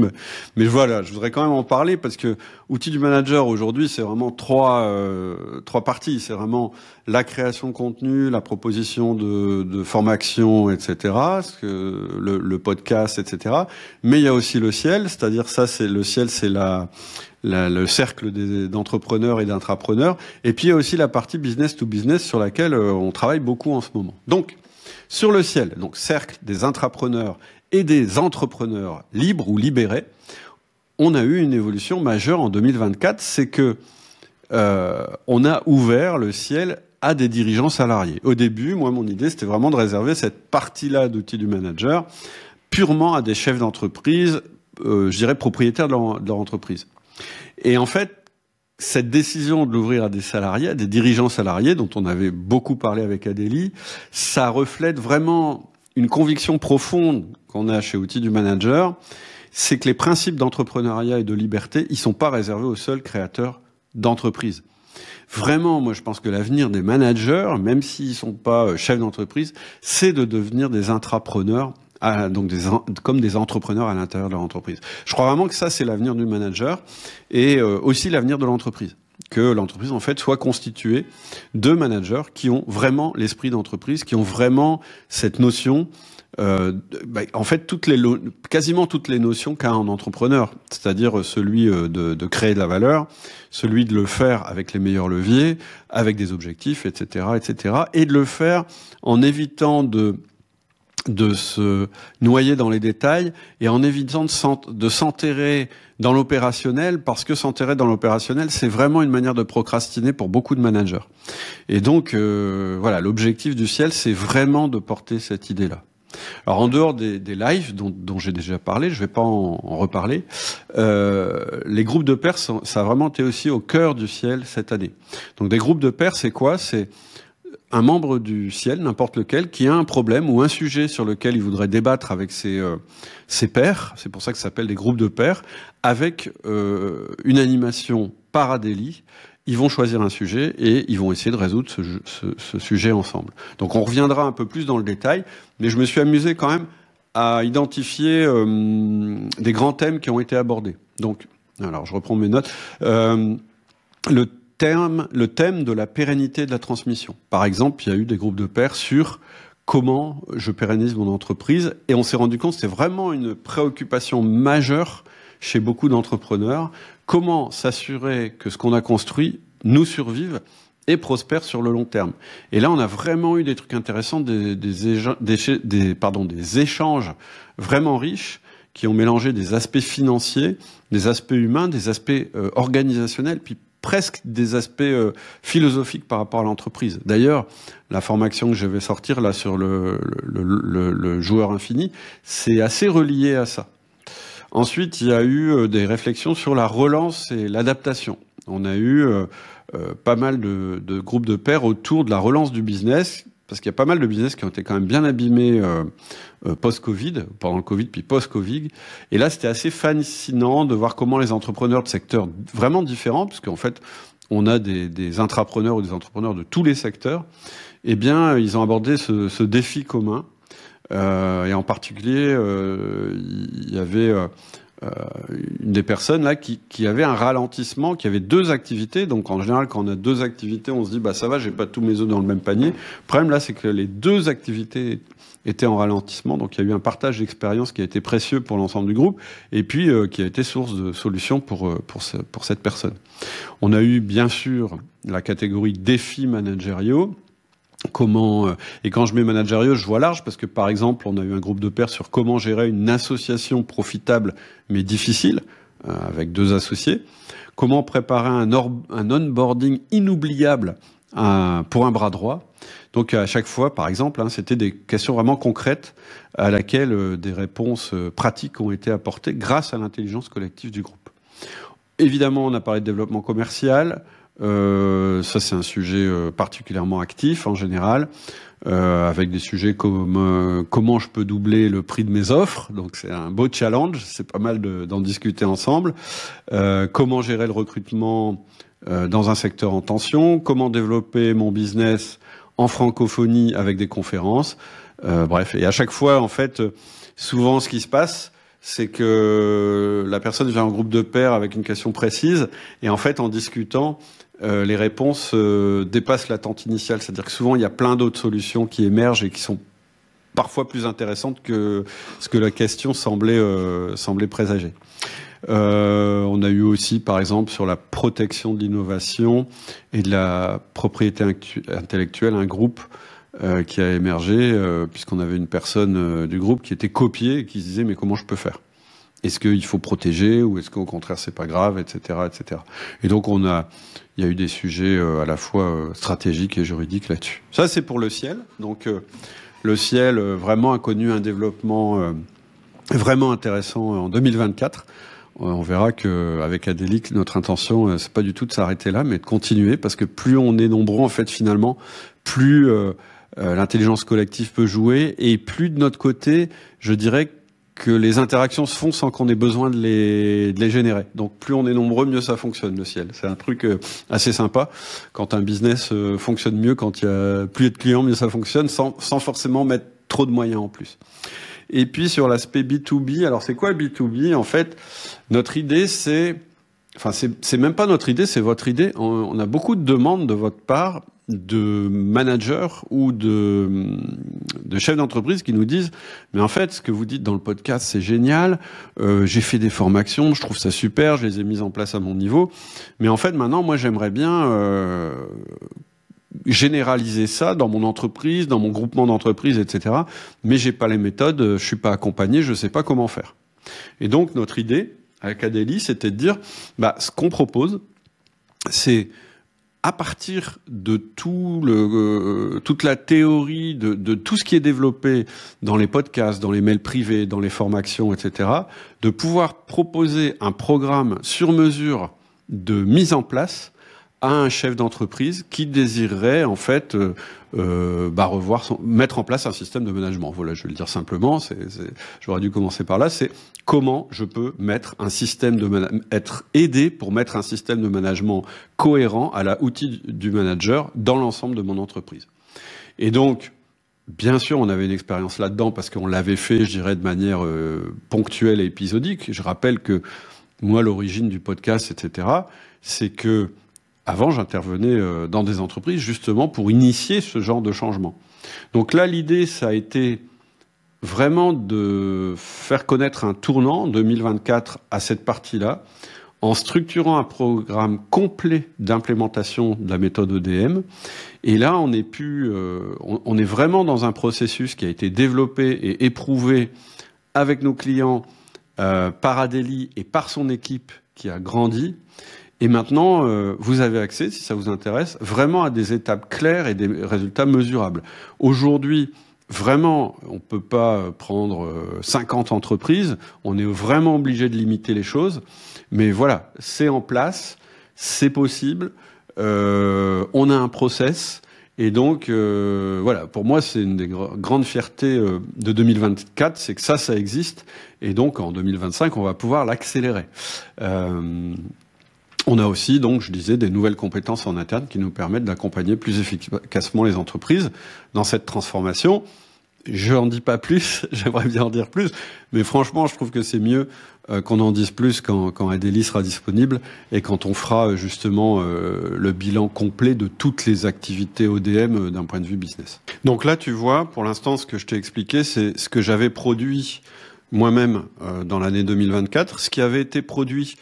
Mais voilà, je voudrais quand même en parler parce que outils du manager aujourd'hui, c'est vraiment trois parties. C'est vraiment la création de contenu, la proposition de formation, etc. Le podcast, etc. Mais il y a aussi le ciel, c'est-à-dire le ciel, c'est le cercle d'entrepreneurs et d'intrapreneurs. Et puis il y a aussi la partie business to business sur laquelle on travaille beaucoup en ce moment. Donc, sur le ciel, donc cercle des intrapreneurs et des entrepreneurs libres ou libérés, on a eu une évolution majeure en 2024, c'est que on a ouvert le ciel à des dirigeants salariés. Au début, moi, mon idée, c'était vraiment de réserver cette partie-là d'outils du manager purement à des chefs d'entreprise, je dirais propriétaires de leur entreprise. Et en fait, cette décision de l'ouvrir à des salariés, à des dirigeants salariés, dont on avait beaucoup parlé avec Adélie, ça reflète vraiment une conviction profonde qu'on a chez Outils du Manager, c'est que les principes d'entrepreneuriat et de liberté, ils sont pas réservés aux seuls créateurs d'entreprises. Vraiment, moi, je pense que l'avenir des managers, même s'ils sont pas chefs d'entreprise, c'est de devenir des intrapreneurs, donc comme des entrepreneurs à l'intérieur de leur entreprise. Je crois vraiment que ça, c'est l'avenir du manager et aussi l'avenir de l'entreprise. Que l'entreprise, en fait, soit constituée de managers qui ont vraiment l'esprit d'entreprise, qui ont vraiment cette notion, en fait, quasiment toutes les notions qu'a un entrepreneur, c'est-à-dire celui de créer de la valeur, celui de le faire avec les meilleurs leviers, avec des objectifs, etc., etc., et de le faire en évitant de de se noyer dans les détails et en évitant de s'enterrer dans l'opérationnel, parce que s'enterrer dans l'opérationnel, c'est vraiment une manière de procrastiner pour beaucoup de managers. Et donc, voilà, l'objectif du ciel, c'est vraiment de porter cette idée-là. Alors, en dehors des lives dont j'ai déjà parlé, je vais pas en reparler, les groupes de pairs, ça a vraiment été aussi au cœur du ciel cette année. Donc, des groupes de pairs, c'est quoi? C'est un membre du ciel, n'importe lequel, qui a un problème ou un sujet sur lequel il voudrait débattre avec ses pairs, c'est pour ça que ça s'appelle des groupes de pairs, avec une animation par Adélie. Ils vont choisir un sujet et ils vont essayer de résoudre ce sujet ensemble. Donc on reviendra un peu plus dans le détail, mais je me suis amusé quand même à identifier des grands thèmes qui ont été abordés. Donc, alors je reprends mes notes. Le thème de la pérennité de la transmission. Par exemple, il y a eu des groupes de pairs sur comment je pérennise mon entreprise, et on s'est rendu compte que c'était vraiment une préoccupation majeure chez beaucoup d'entrepreneurs. Comment s'assurer que ce qu'on a construit nous survive et prospère sur le long terme. Et là, on a vraiment eu des trucs intéressants, des échanges vraiment riches qui ont mélangé des aspects financiers, des aspects humains, des aspects organisationnels, puis presque des aspects philosophiques par rapport à l'entreprise. D'ailleurs, la formation que je vais sortir là sur le joueur infini, c'est assez relié à ça. Ensuite, il y a eu des réflexions sur la relance et l'adaptation. On a eu pas mal de groupes de pairs autour de la relance du business, parce qu'il y a pas mal de business qui ont été quand même bien abîmés post-Covid, pendant le Covid, puis post-Covid. Et là, c'était assez fascinant de voir comment les entrepreneurs de secteurs vraiment différents, parce qu'en fait, on a des intrapreneurs ou des entrepreneurs de tous les secteurs, eh bien, ils ont abordé ce défi commun. Et en particulier, il y avait une des personnes là qui avait un ralentissement, qui avait deux activités. Donc en général, quand on a deux activités, on se dit bah ça va, j'ai pas tous mes œufs dans le même panier. Le problème là, c'est que les deux activités étaient en ralentissement. Donc il y a eu un partage d'expérience qui a été précieux pour l'ensemble du groupe, et puis qui a été source de solutions pour cette personne. On a eu bien sûr la catégorie défis managériaux. Comment et quand je mets managériaux, je vois large, parce que par exemple, on a eu un groupe de pairs sur comment gérer une association profitable mais difficile avec deux associés. Comment préparer un onboarding inoubliable pour un bras droit. Donc à chaque fois, par exemple, c'était des questions vraiment concrètes à laquelle des réponses pratiques ont été apportées grâce à l'intelligence collective du groupe. Évidemment, on a parlé de développement commercial. Ça, c'est un sujet particulièrement actif en général, avec des sujets comme comment je peux doubler le prix de mes offres. Donc c'est un beau challenge, c'est pas mal d'en discuter ensemble. Comment gérer le recrutement dans un secteur en tension, comment développer mon business en francophonie avec des conférences. Bref, et à chaque fois, en fait, souvent ce qui se passe, c'est que la personne vient en groupe de pairs avec une question précise, et en fait, en discutant, les réponses dépassent l'attente initiale. C'est-à-dire que souvent, il y a plein d'autres solutions qui émergent et qui sont parfois plus intéressantes que ce que la question semblait présager. On a eu aussi, par exemple, sur la protection de l'innovation et de la propriété intellectuelle, un groupe qui a émergé, puisqu'on avait une personne du groupe qui était copiée et qui se disait « mais comment je peux faire ? Est-ce qu'il faut protéger ou est-ce qu'au contraire c'est pas grave, etc., etc. » Et donc il y a eu des sujets à la fois stratégiques et juridiques là-dessus. Ça c'est pour le ciel. Donc le ciel vraiment a connu un développement vraiment intéressant en 2024. On verra qu'avec Adélie, notre intention c'est pas du tout de s'arrêter là, mais de continuer, parce que plus on est nombreux en fait finalement, plus l'intelligence collective peut jouer, et plus de notre côté, je dirais que les interactions se font sans qu'on ait besoin de les générer. Donc plus on est nombreux, mieux ça fonctionne, le ciel. C'est un truc assez sympa. Quand un business fonctionne mieux, quand il y a plus de clients, mieux ça fonctionne, sans forcément mettre trop de moyens en plus. Et puis sur l'aspect B2B, alors c'est quoi B2B ? En fait, notre idée c'est même pas notre idée, c'est votre idée. On a beaucoup de demandes de votre part de managers ou de chefs d'entreprise qui nous disent « mais en fait, ce que vous dites dans le podcast, c'est génial, j'ai fait des formations, je trouve ça super, je les ai mises en place à mon niveau, mais en fait, maintenant, moi, j'aimerais bien généraliser ça dans mon entreprise, dans mon groupement d'entreprises, etc. Mais j'ai pas les méthodes, je suis pas accompagné, je sais pas comment faire. Et donc notre idée avec Adélie, c'était de dire, ce qu'on propose, c'est à partir de toute la théorie, de tout ce qui est développé dans les podcasts, dans les mails privés, dans les formations, etc., de pouvoir proposer un programme sur mesure de mise en place à un chef d'entreprise qui désirerait en fait mettre en place un système de management. Voilà, je vais le dire simplement. J'aurais dû commencer par là. C'est comment je peux mettre un système être aidé pour mettre un système de management cohérent à l'outil du manager dans l'ensemble de mon entreprise. Et donc, bien sûr, on avait une expérience là-dedans parce qu'on l'avait fait, je dirais, de manière ponctuelle et épisodique. Je rappelle que moi, l'origine du podcast, etc., c'est que avant, j'intervenais dans des entreprises justement pour initier ce genre de changement. Donc là, l'idée, ça a été vraiment de faire connaître un tournant en 2024 à cette partie-là, en structurant un programme complet d'implémentation de la méthode EDM. Et là, on est vraiment dans un processus qui a été développé et éprouvé avec nos clients par Adélie et par son équipe qui a grandi. Et maintenant, vous avez accès, si ça vous intéresse, vraiment à des étapes claires et des résultats mesurables. Aujourd'hui, vraiment, on ne peut pas prendre 50 entreprises, on est vraiment obligé de limiter les choses. Mais voilà, c'est en place, c'est possible, on a un process. Et donc, voilà, pour moi, c'est une des grandes fiertés de 2024, c'est que ça existe. Et donc, en 2025, on va pouvoir l'accélérer. On a aussi, donc, je disais, des nouvelles compétences en interne qui nous permettent d'accompagner plus efficacement les entreprises dans cette transformation. Je n'en dis pas plus, j'aimerais bien en dire plus, mais franchement, je trouve que c'est mieux qu'on en dise plus quand Adélie sera disponible et quand on fera justement le bilan complet de toutes les activités ODM d'un point de vue business. Donc là, tu vois, pour l'instant, ce que je t'ai expliqué, c'est ce que j'avais produit moi-même dans l'année 2024, ce qui avait été produit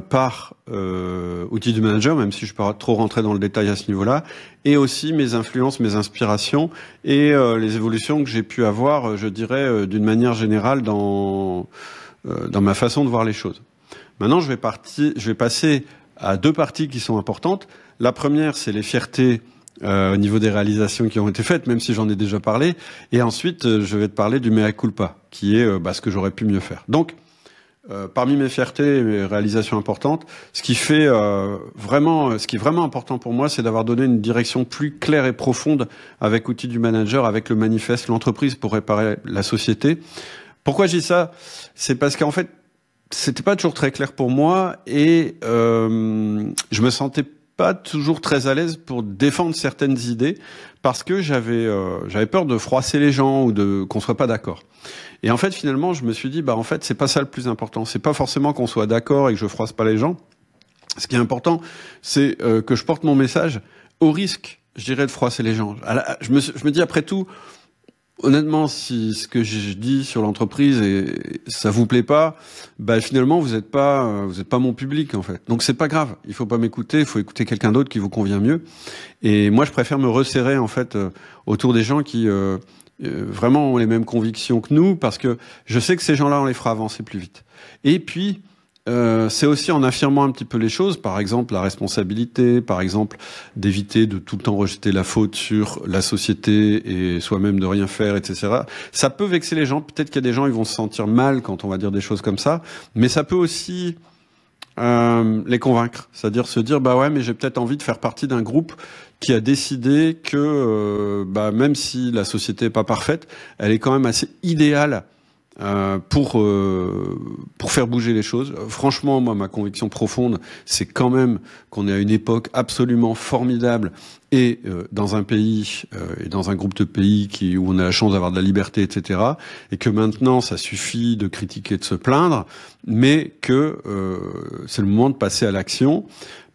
par Outils du Manager, même si je ne peux pas trop rentrer dans le détail à ce niveau-là, et aussi mes influences, mes inspirations et les évolutions que j'ai pu avoir, je dirais, d'une manière générale dans ma façon de voir les choses. Maintenant, je vais passer à deux parties qui sont importantes. La première, c'est les fiertés au niveau des réalisations qui ont été faites, même si j'en ai déjà parlé. Et ensuite, je vais te parler du mea culpa, qui est ce que j'aurais pu mieux faire. Donc, parmi mes fiertés et mes réalisations importantes, ce qui est vraiment important pour moi, c'est d'avoir donné une direction plus claire et profonde avec Outils du Manager, avec le manifeste l'entreprise pour réparer la société. Pourquoi je dis ça? C'est parce qu'en fait, c'était pas toujours très clair pour moi et je me sentais pas toujours très à l'aise pour défendre certaines idées parce que j'avais peur de froisser les gens ou qu'on soit pas d'accord. Et en fait, finalement, je me suis dit, en fait, c'est pas ça le plus important. C'est pas forcément qu'on soit d'accord et que je froisse pas les gens. Ce qui est important, c'est que je porte mon message au risque, je dirais, de froisser les gens. Je me dis, après tout, honnêtement, si ce que je dis sur l'entreprise et ça vous plaît pas, finalement, vous êtes pas mon public, en fait. Donc, c'est pas grave. Il faut pas m'écouter. Il faut écouter quelqu'un d'autre qui vous convient mieux. Et moi, je préfère me resserrer, en fait, autour des gens qui, vraiment ont les mêmes convictions que nous, parce que je sais que ces gens-là, on les fera avancer plus vite. Et puis, c'est aussi en affirmant un petit peu les choses, par exemple la responsabilité, par exemple d'éviter de tout le temps rejeter la faute sur la société et soi-même de rien faire, etc. Ça peut vexer les gens, peut-être qu'il y a des gens ils vont se sentir mal quand on va dire des choses comme ça, mais ça peut aussi les convaincre, c'est-à-dire se dire ouais, mais j'ai peut-être envie de faire partie d'un groupe qui a décidé que même si la société est pas parfaite, elle est quand même assez idéale pour faire bouger les choses. Franchement, moi, ma conviction profonde, c'est quand même qu'on est à une époque absolument formidable et dans un pays et dans un groupe de pays où on a la chance d'avoir de la liberté, etc. Et que maintenant, ça suffit de critiquer, de se plaindre, mais que c'est le moment de passer à l'action,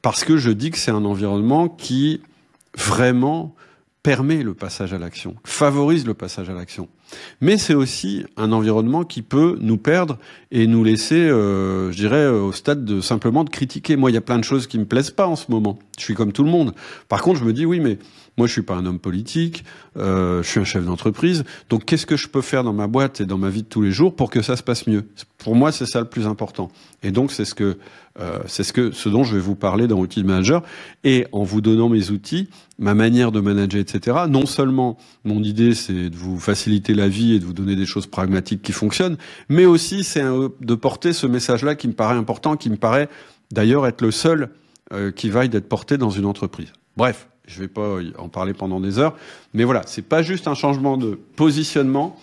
parce que je dis que c'est un environnement qui vraiment permet le passage à l'action, favorise le passage à l'action. Mais c'est aussi un environnement qui peut nous perdre et nous laisser, je dirais, au stade de simplement de critiquer. Moi, il y a plein de choses qui me plaisent pas en ce moment. Je suis comme tout le monde. Par contre, je me dis, oui, mais moi, je suis pas un homme politique, je suis un chef d'entreprise. Donc, qu'est-ce que je peux faire dans ma boîte et dans ma vie de tous les jours pour que ça se passe mieux? Pour moi, c'est ça le plus important. Et donc, c'est ce dont je vais vous parler dans Outils de Manager. Et en vous donnant mes outils, ma manière de manager, etc. Non seulement mon idée, c'est de vous faciliter la vie et de vous donner des choses pragmatiques qui fonctionnent, mais aussi c'est de porter ce message-là qui me paraît important, qui me paraît d'ailleurs être le seul qui vaille d'être porté dans une entreprise. Bref. Je vais pas en parler pendant des heures, mais voilà, c'est pas juste un changement de positionnement,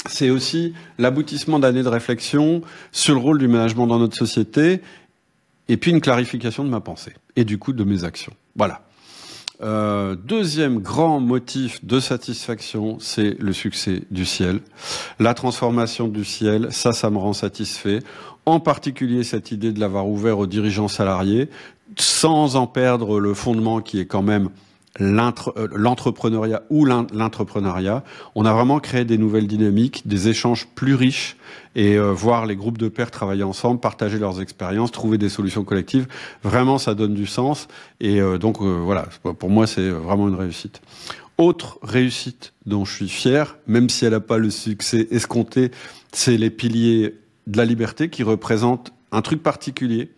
c'est aussi l'aboutissement d'années de réflexion sur le rôle du management dans notre société, et puis une clarification de ma pensée, et du coup de mes actions. Voilà. Deuxième grand motif de satisfaction, c'est le succès du ciel. La transformation du ciel, ça me rend satisfait. En particulier cette idée de l'avoir ouvert aux dirigeants salariés, sans en perdre le fondement qui est quand même l'entrepreneuriat ou l'intrapreneuriat. On a vraiment créé des nouvelles dynamiques, des échanges plus riches et voir les groupes de pairs travailler ensemble, partager leurs expériences, trouver des solutions collectives. Vraiment, ça donne du sens. Et donc, voilà, pour moi, c'est vraiment une réussite. Autre réussite dont je suis fier, même si elle n'a pas le succès escompté, c'est les piliers de la liberté qui représentent un truc particulier.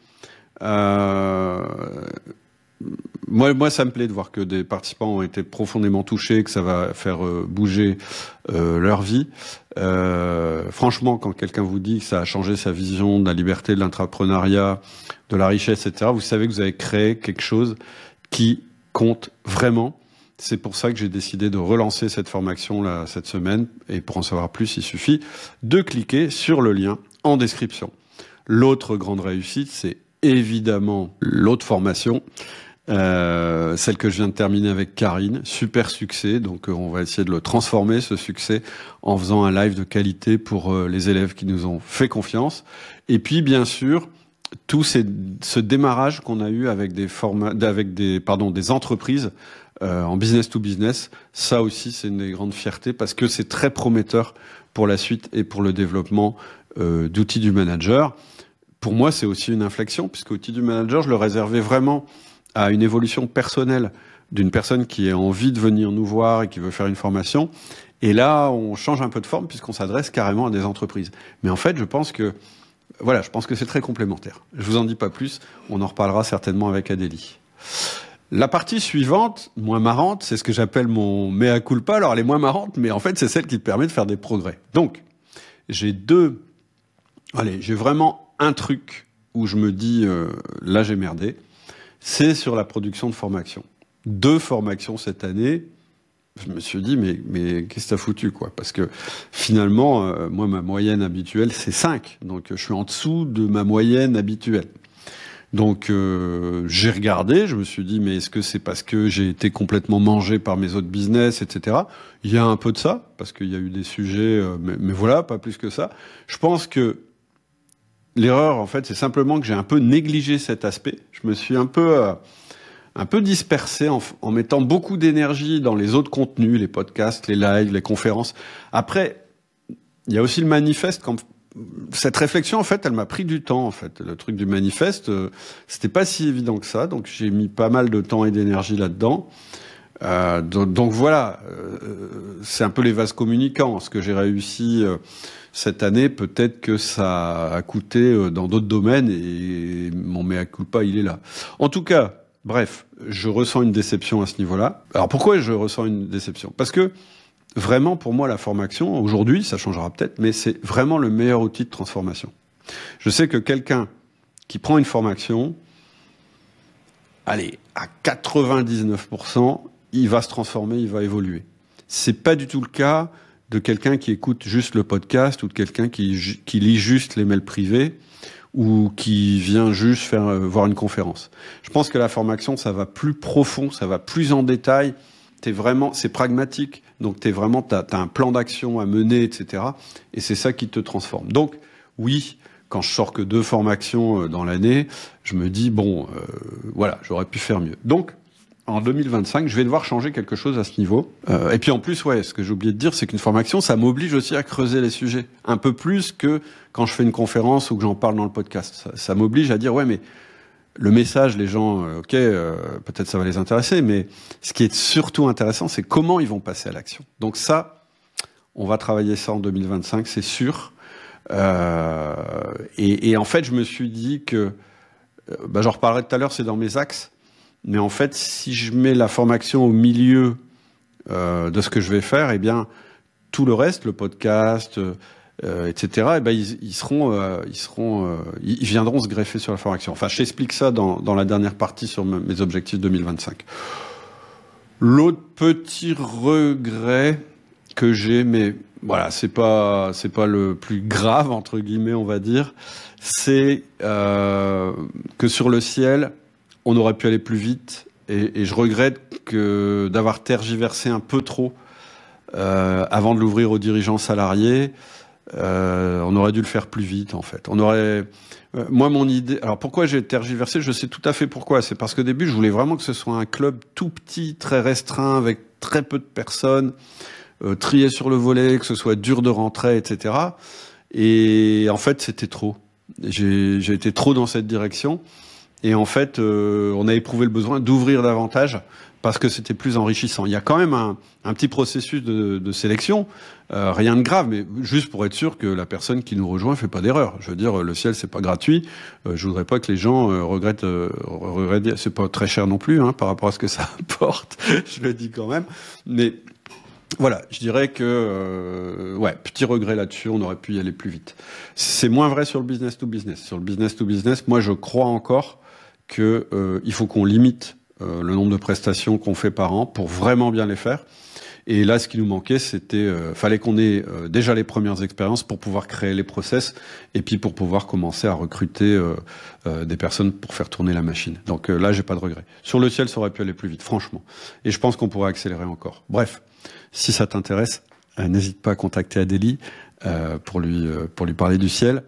Moi, ça me plaît de voir que des participants ont été profondément touchés, que ça va faire bouger leur vie. Franchement, quand quelqu'un vous dit que ça a changé sa vision de la liberté, de l'entrepreneuriat, de la richesse, etc., vous savez que vous avez créé quelque chose qui compte vraiment. C'est pour ça que j'ai décidé de relancer cette formation là cette semaine. Et pour en savoir plus, il suffit de cliquer sur le lien en description. L'autre grande réussite, c'est évidemment l'autre formation, celle que je viens de terminer avec Karine. Super succès, donc on va essayer de le transformer, ce succès, en faisant un live de qualité pour les élèves qui nous ont fait confiance. Et puis, bien sûr, tout ce démarrage qu'on a eu avec des entreprises en business to business, ça aussi, c'est une des grandes fiertés parce que c'est très prometteur pour la suite et pour le développement d'outils du manager. Pour moi, c'est aussi une inflexion, puisque outil du manager, je le réservais vraiment à une évolution personnelle d'une personne qui a envie de venir nous voir et qui veut faire une formation. Et là, on change un peu de forme puisqu'on s'adresse carrément à des entreprises. Mais en fait, je pense que c'est très complémentaire. Je vous en dis pas plus, on en reparlera certainement avec Adélie. La partie suivante, moins marrante, c'est ce que j'appelle mon mea culpa. Alors, elle est moins marrante, mais en fait, c'est celle qui te permet de faire des progrès. Donc, j'ai vraiment un truc où je me dis, là j'ai merdé, c'est sur la production de formation. 2 formations cette année, je me suis dit, mais qu'est-ce que t'as foutu, quoi? Parce que finalement, moi, ma moyenne habituelle, c'est 5. Donc, je suis en dessous de ma moyenne habituelle. Donc, j'ai regardé, je me suis dit, mais est-ce que c'est parce que j'ai été complètement mangé par mes autres business, etc. Il y a un peu de ça, parce qu'il y a eu des sujets, mais voilà, pas plus que ça. Je pense que l'erreur, en fait, c'est simplement que j'ai un peu négligé cet aspect. Je me suis un peu dispersé en mettant beaucoup d'énergie dans les autres contenus, les podcasts, les lives, les conférences. Après, il y a aussi le manifeste. Cette réflexion, en fait, elle m'a pris du temps, en fait. Le truc du manifeste, c'était pas si évident que ça. Donc, j'ai mis pas mal de temps et d'énergie là-dedans. Donc voilà, c'est un peu les vases communicants. Ce que j'ai réussi cette année, peut-être que ça a coûté dans d'autres domaines et mon mea culpa, il est là. En tout cas, bref, je ressens une déception à ce niveau-là. Alors pourquoi je ressens une déception? Parce que vraiment, pour moi, la formation, aujourd'hui, ça changera peut-être, mais c'est vraiment le meilleur outil de transformation. Je sais que quelqu'un qui prend une formation, allez, à 99%, il va se transformer, il va évoluer. C'est pas du tout le cas de quelqu'un qui écoute juste le podcast ou de quelqu'un qui lit juste les mails privés ou qui vient juste voir une conférence. Je pense que la formation, ça va plus profond, ça va plus en détail. C'est pragmatique. Donc t'as un plan d'action à mener, etc. Et c'est ça qui te transforme. Donc, oui, quand je sors que 2 formations dans l'année, je me dis, voilà, j'aurais pu faire mieux. Donc, en 2025, je vais devoir changer quelque chose à ce niveau. Et puis en plus, ouais, ce que j'ai oublié de dire, c'est qu'une formation, ça m'oblige aussi à creuser les sujets. Un peu plus que quand je fais une conférence ou que j'en parle dans le podcast. Ça m'oblige à dire, ouais, mais le message, les gens, peut-être ça va les intéresser, mais ce qui est surtout intéressant, c'est comment ils vont passer à l'action. Donc ça, on va travailler ça en 2025, c'est sûr. Et en fait, je me suis dit que, j'en reparlerai tout à l'heure, c'est dans mes axes, mais en fait, si je mets la formation au milieu de ce que je vais faire, eh bien, tout le reste, le podcast, etc., eh ben, ils viendront se greffer sur la formation. Enfin, je t'explique ça dans la dernière partie sur mes objectifs 2025. L'autre petit regret que j'ai, mais voilà, c'est pas le plus grave entre guillemets, on va dire, c'est que sur le ciel, on aurait pu aller plus vite, et je regrette d'avoir tergiversé un peu trop avant de l'ouvrir aux dirigeants salariés. On aurait dû le faire plus vite, en fait. Moi, mon idée... Alors, pourquoi j'ai tergiversé? Je sais tout à fait pourquoi. C'est parce qu'au début, je voulais vraiment que ce soit un club tout petit, très restreint, avec très peu de personnes, trié sur le volet, que ce soit dur de rentrer, etc. Et en fait, c'était trop. J'ai été trop dans cette direction. Et en fait, on a éprouvé le besoin d'ouvrir davantage parce que c'était plus enrichissant. Il y a quand même un petit processus de sélection, rien de grave, mais juste pour être sûr que la personne qui nous rejoint fait pas d'erreur. Je veux dire, le ciel, c'est pas gratuit. Je voudrais pas que les gens regrettent. C'est pas très cher non plus, hein, par rapport à ce que ça apporte. Je le dis quand même. Mais voilà, je dirais que, petit regret là-dessus, on aurait pu y aller plus vite. C'est moins vrai sur le business to business. Sur le business to business, moi, je crois encore que il faut qu'on limite le nombre de prestations qu'on fait par an pour vraiment bien les faire. Et là, ce qui nous manquait, c'était fallait qu'on ait déjà les premières expériences pour pouvoir créer les process et puis pour pouvoir commencer à recruter des personnes pour faire tourner la machine. Donc là, j'ai pas de regret. Sur le ciel, ça aurait pu aller plus vite, franchement. Et je pense qu'on pourrait accélérer encore. Bref, si ça t'intéresse, n'hésite pas à contacter Adélie pour lui parler du ciel.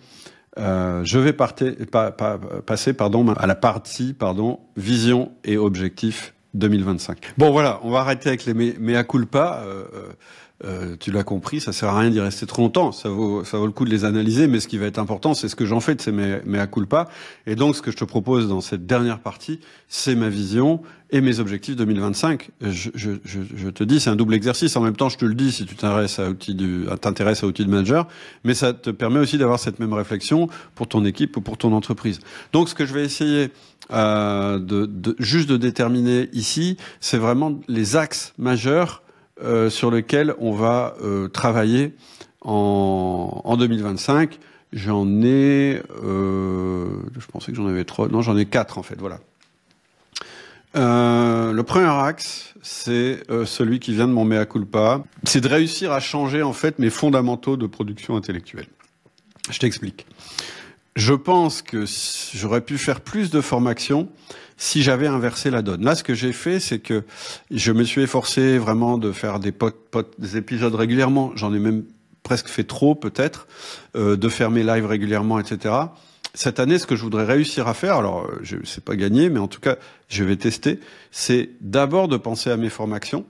Je vais passer à la partie vision et objectifs 2025. Bon voilà, on va arrêter avec les mea culpa. Tu l'as compris, ça sert à rien d'y rester trop longtemps. Ça vaut le coup de les analyser, mais ce qui va être important, c'est ce que j'en fais de ces mea culpa. Et donc, ce que je te propose dans cette dernière partie, c'est ma vision et mes objectifs 2025. Je te dis, c'est un double exercice. En même temps, je te le dis, si tu t'intéresses à outils de manager, mais ça te permet aussi d'avoir cette même réflexion pour ton équipe ou pour ton entreprise. Donc, ce que je vais essayer juste de déterminer ici, c'est vraiment les axes majeurs sur lequel on va travailler en 2025. J'en ai... je pensais que j'en avais 3. Non, j'en ai 4 en fait, voilà. Le premier axe, c'est celui qui vient de mon mea culpa. C'est de réussir à changer en fait mes fondamentaux de production intellectuelle. Je t'explique. Je pense que j'aurais pu faire plus de formation si j'avais inversé la donne. Là, ce que j'ai fait, c'est que je me suis efforcé vraiment de faire des épisodes régulièrement. J'en ai même presque fait trop, peut-être, de faire mes lives régulièrement, etc. Cette année, ce que je voudrais réussir à faire, alors, c'est pas gagné, mais en tout cas, je vais tester, c'est d'abord de penser à mes formations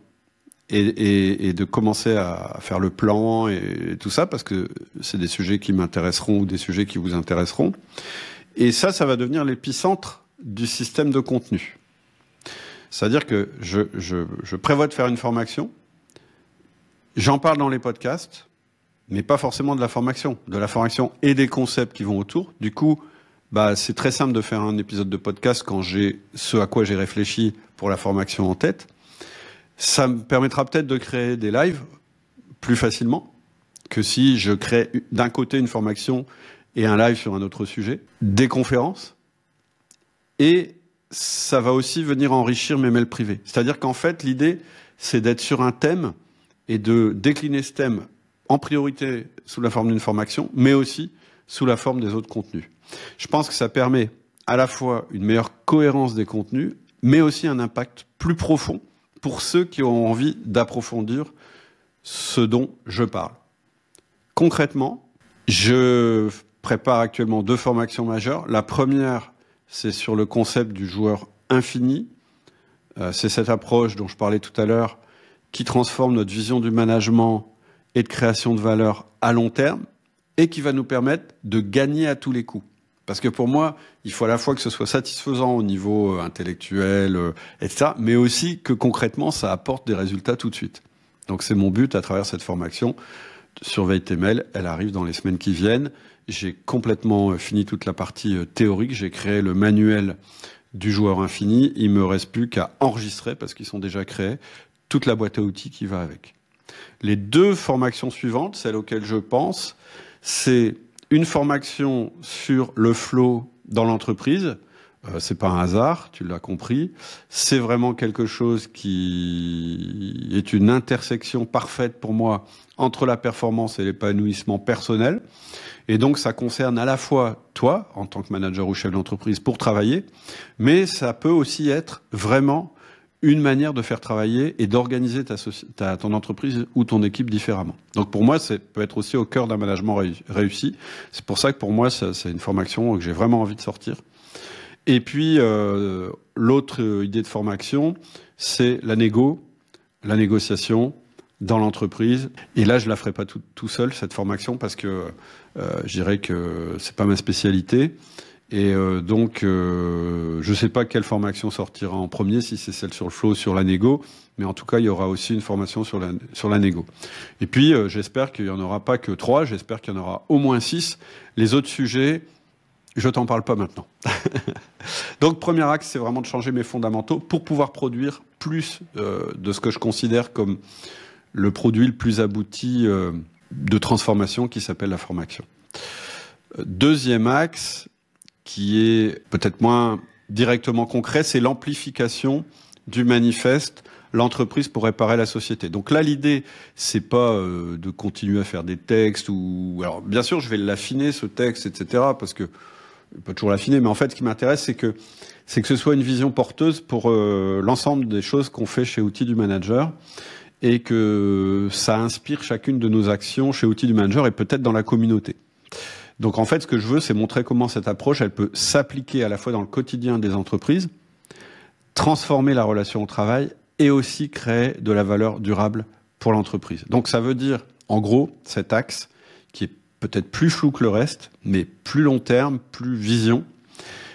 et de commencer à faire le plan et tout ça, parce que c'est des sujets qui m'intéresseront ou des sujets qui vous intéresseront. Et ça va devenir l'épicentre du système de contenu. C'est-à-dire que je prévois de faire une formation, j'en parle dans les podcasts, mais pas forcément de la formation et des concepts qui vont autour. Du coup, c'est très simple de faire un épisode de podcast quand j'ai ce à quoi j'ai réfléchi pour la formation en tête. Ça me permettra peut-être de créer des lives plus facilement que si je crée d'un côté une formation et un live sur un autre sujet, des conférences. Et ça va aussi venir enrichir mes mails privés. C'est-à-dire qu'en fait, l'idée, c'est d'être sur un thème et de décliner ce thème en priorité sous la forme d'une formation, mais aussi sous la forme des autres contenus. Je pense que ça permet à la fois une meilleure cohérence des contenus, mais aussi un impact plus profond pour ceux qui ont envie d'approfondir ce dont je parle. Concrètement, je prépare actuellement 2 formations majeures. La première, c'est sur le concept du joueur infini. C'est cette approche dont je parlais tout à l'heure qui transforme notre vision du management et de création de valeur à long terme et qui va nous permettre de gagner à tous les coups. Parce que pour moi, il faut à la fois que ce soit satisfaisant au niveau intellectuel, etc., mais aussi que concrètement, ça apporte des résultats tout de suite. Donc c'est mon but à travers cette formation. Surveille tes mails, elle arrive dans les semaines qui viennent. J'ai complètement fini toute la partie théorique. J'ai créé le manuel du joueur infini. Il me reste plus qu'à enregistrer, parce qu'ils sont déjà créés, toute la boîte à outils qui va avec. Les 2 formations suivantes, celles auxquelles je pense, c'est une formation sur le flow dans l'entreprise. C'est pas un hasard, tu l'as compris. C'est vraiment quelque chose qui est une intersection parfaite pour moi entre la performance et l'épanouissement personnel. Et donc, ça concerne à la fois toi, en tant que manager ou chef d'entreprise, pour travailler, mais ça peut aussi être vraiment une manière de faire travailler et d'organiser ton entreprise ou ton équipe différemment. Donc pour moi, ça peut être aussi au cœur d'un management réussi. C'est pour ça que pour moi, c'est une formation que j'ai vraiment envie de sortir. Et puis, l'autre idée de formation, c'est la négociation dans l'entreprise. Et là, je la ferai pas tout seul, cette formation, parce que je dirais que c'est pas ma spécialité. Et donc, je sais pas quelle formation sortira en premier, si c'est celle sur le flow, sur la négo, mais en tout cas, il y aura aussi une formation sur la négo. Et puis, j'espère qu'il y en aura pas que 3, j'espère qu'il y en aura au moins 6. Les autres sujets, je t'en parle pas maintenant. Donc, premier axe, c'est vraiment de changer mes fondamentaux pour pouvoir produire plus de ce que je considère comme le produit le plus abouti de transformation qui s'appelle la formation. Deuxième axe, qui est peut-être moins directement concret, c'est l'amplification du manifeste « L'entreprise pour réparer la société ». Donc là, l'idée, c'est pas de continuer à faire des textes ou... Alors, bien sûr, je vais l'affiner, ce texte, etc., parce que je peux toujours l'affiner, mais en fait, ce qui m'intéresse, c'est que ce soit une vision porteuse pour l'ensemble des choses qu'on fait chez Outils du Manager et que ça inspire chacune de nos actions chez Outils du Manager et peut-être dans la communauté. Donc en fait, ce que je veux, c'est montrer comment cette approche, elle peut s'appliquer à la fois dans le quotidien des entreprises, transformer la relation au travail et aussi créer de la valeur durable pour l'entreprise. Donc ça veut dire, en gros, cet axe qui est peut-être plus flou que le reste, mais plus long terme, plus vision,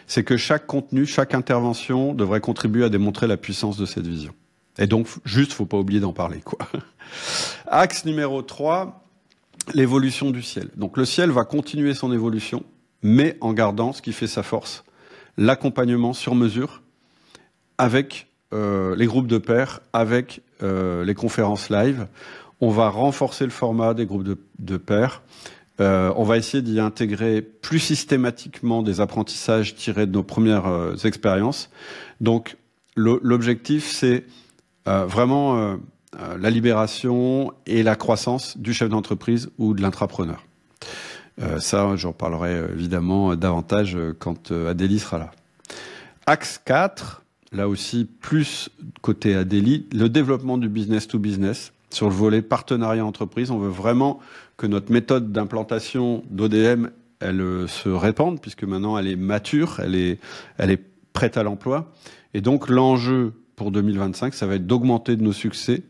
c'est que chaque contenu, chaque intervention devrait contribuer à démontrer la puissance de cette vision. Et donc, juste, faut pas oublier d'en parler, quoi. Axe numéro 3, l'évolution du ciel. Donc le ciel va continuer son évolution, mais en gardant ce qui fait sa force, l'accompagnement sur mesure avec les groupes de pairs, avec les conférences live. On va renforcer le format des groupes de pairs. On va essayer d'y intégrer plus systématiquement des apprentissages tirés de nos premières expériences. Donc l'objectif, c'est vraiment la libération et la croissance du chef d'entreprise ou de l'intrapreneur. Ça, j'en parlerai évidemment davantage quand Adélie sera là. Axe 4, là aussi plus côté Adélie, le développement du business to business. Sur le volet partenariat entreprise, on veut vraiment que notre méthode d'implantation d'ODM, elle se répande, puisque maintenant elle est mature, elle est prête à l'emploi. Et donc l'enjeu pour 2025, ça va être d'augmenter de nos succès,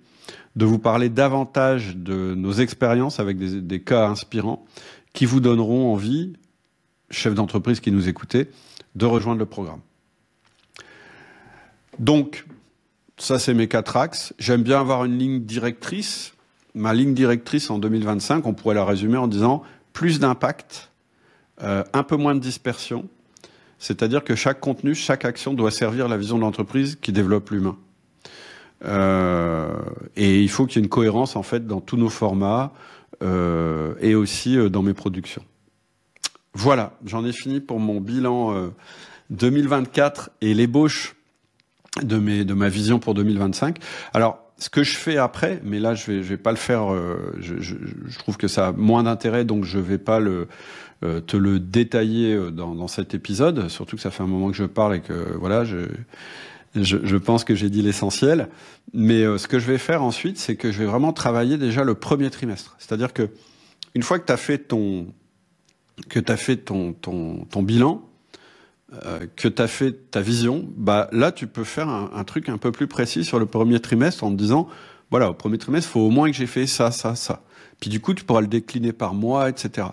de vous parler davantage de nos expériences avec des cas inspirants qui vous donneront envie, chefs d'entreprise qui nous écoutez, de rejoindre le programme. Donc, ça c'est mes 4 axes. J'aime bien avoir une ligne directrice. Ma ligne directrice en 2025, on pourrait la résumer en disant plus d'impact, un peu moins de dispersion. C'est-à-dire que chaque contenu, chaque action doit servir la vision de l'entreprise qui développe l'humain. Et il faut qu'il y ait une cohérence en fait dans tous nos formats et aussi dans mes productions. Voilà, j'en ai fini pour mon bilan 2024 et l'ébauche de ma vision pour 2025. Alors, ce que je fais après, mais là je vais pas le faire, je trouve que ça a moins d'intérêt, donc je vais pas te le détailler dans cet épisode, surtout que ça fait un moment que je parle et que voilà, je pense que j'ai dit l'essentiel. Mais ce que je vais faire ensuite, c'est que je vais vraiment travailler déjà le premier trimestre. C'est-à-dire que une fois que tu as fait ton bilan, que tu as fait ta vision, bah là tu peux faire un truc un peu plus précis sur le premier trimestre en te disant, voilà, au premier trimestre, il faut au moins que j'ai fait ça, ça, ça. Puis du coup, tu pourras le décliner par mois, etc.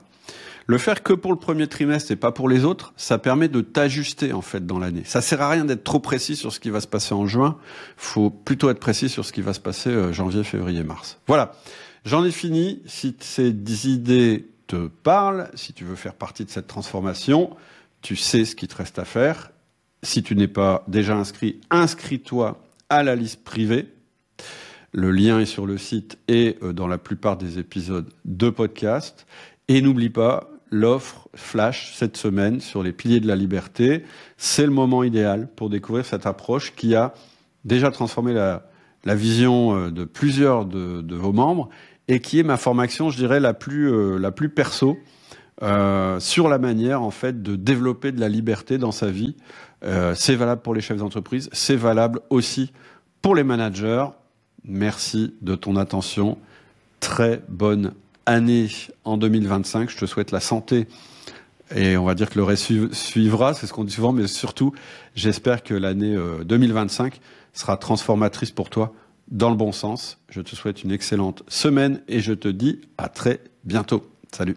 Le faire que pour le premier trimestre et pas pour les autres, ça permet de t'ajuster en fait dans l'année. Ça sert à rien d'être trop précis sur ce qui va se passer en juin. Faut plutôt être précis sur ce qui va se passer janvier, février, mars. Voilà. J'en ai fini. Si ces idées te parlent, si tu veux faire partie de cette transformation, tu sais ce qu'il te reste à faire. Si tu n'es pas déjà inscrit, inscris-toi à la liste privée. Le lien est sur le site et dans la plupart des épisodes de podcast. Et n'oublie pas, l'offre flash cette semaine sur les piliers de la liberté, c'est le moment idéal pour découvrir cette approche qui a déjà transformé la vision de plusieurs de vos membres et qui est ma formation, je dirais, la plus perso sur la manière en fait de développer de la liberté dans sa vie. C'est valable pour les chefs d'entreprise, c'est valable aussi pour les managers. Merci de ton attention. Très bonne année en 2025. Je te souhaite la santé et on va dire que le reste suivra, c'est ce qu'on dit souvent, mais surtout, j'espère que l'année 2025 sera transformatrice pour toi dans le bon sens. Je te souhaite une excellente semaine et je te dis à très bientôt. Salut.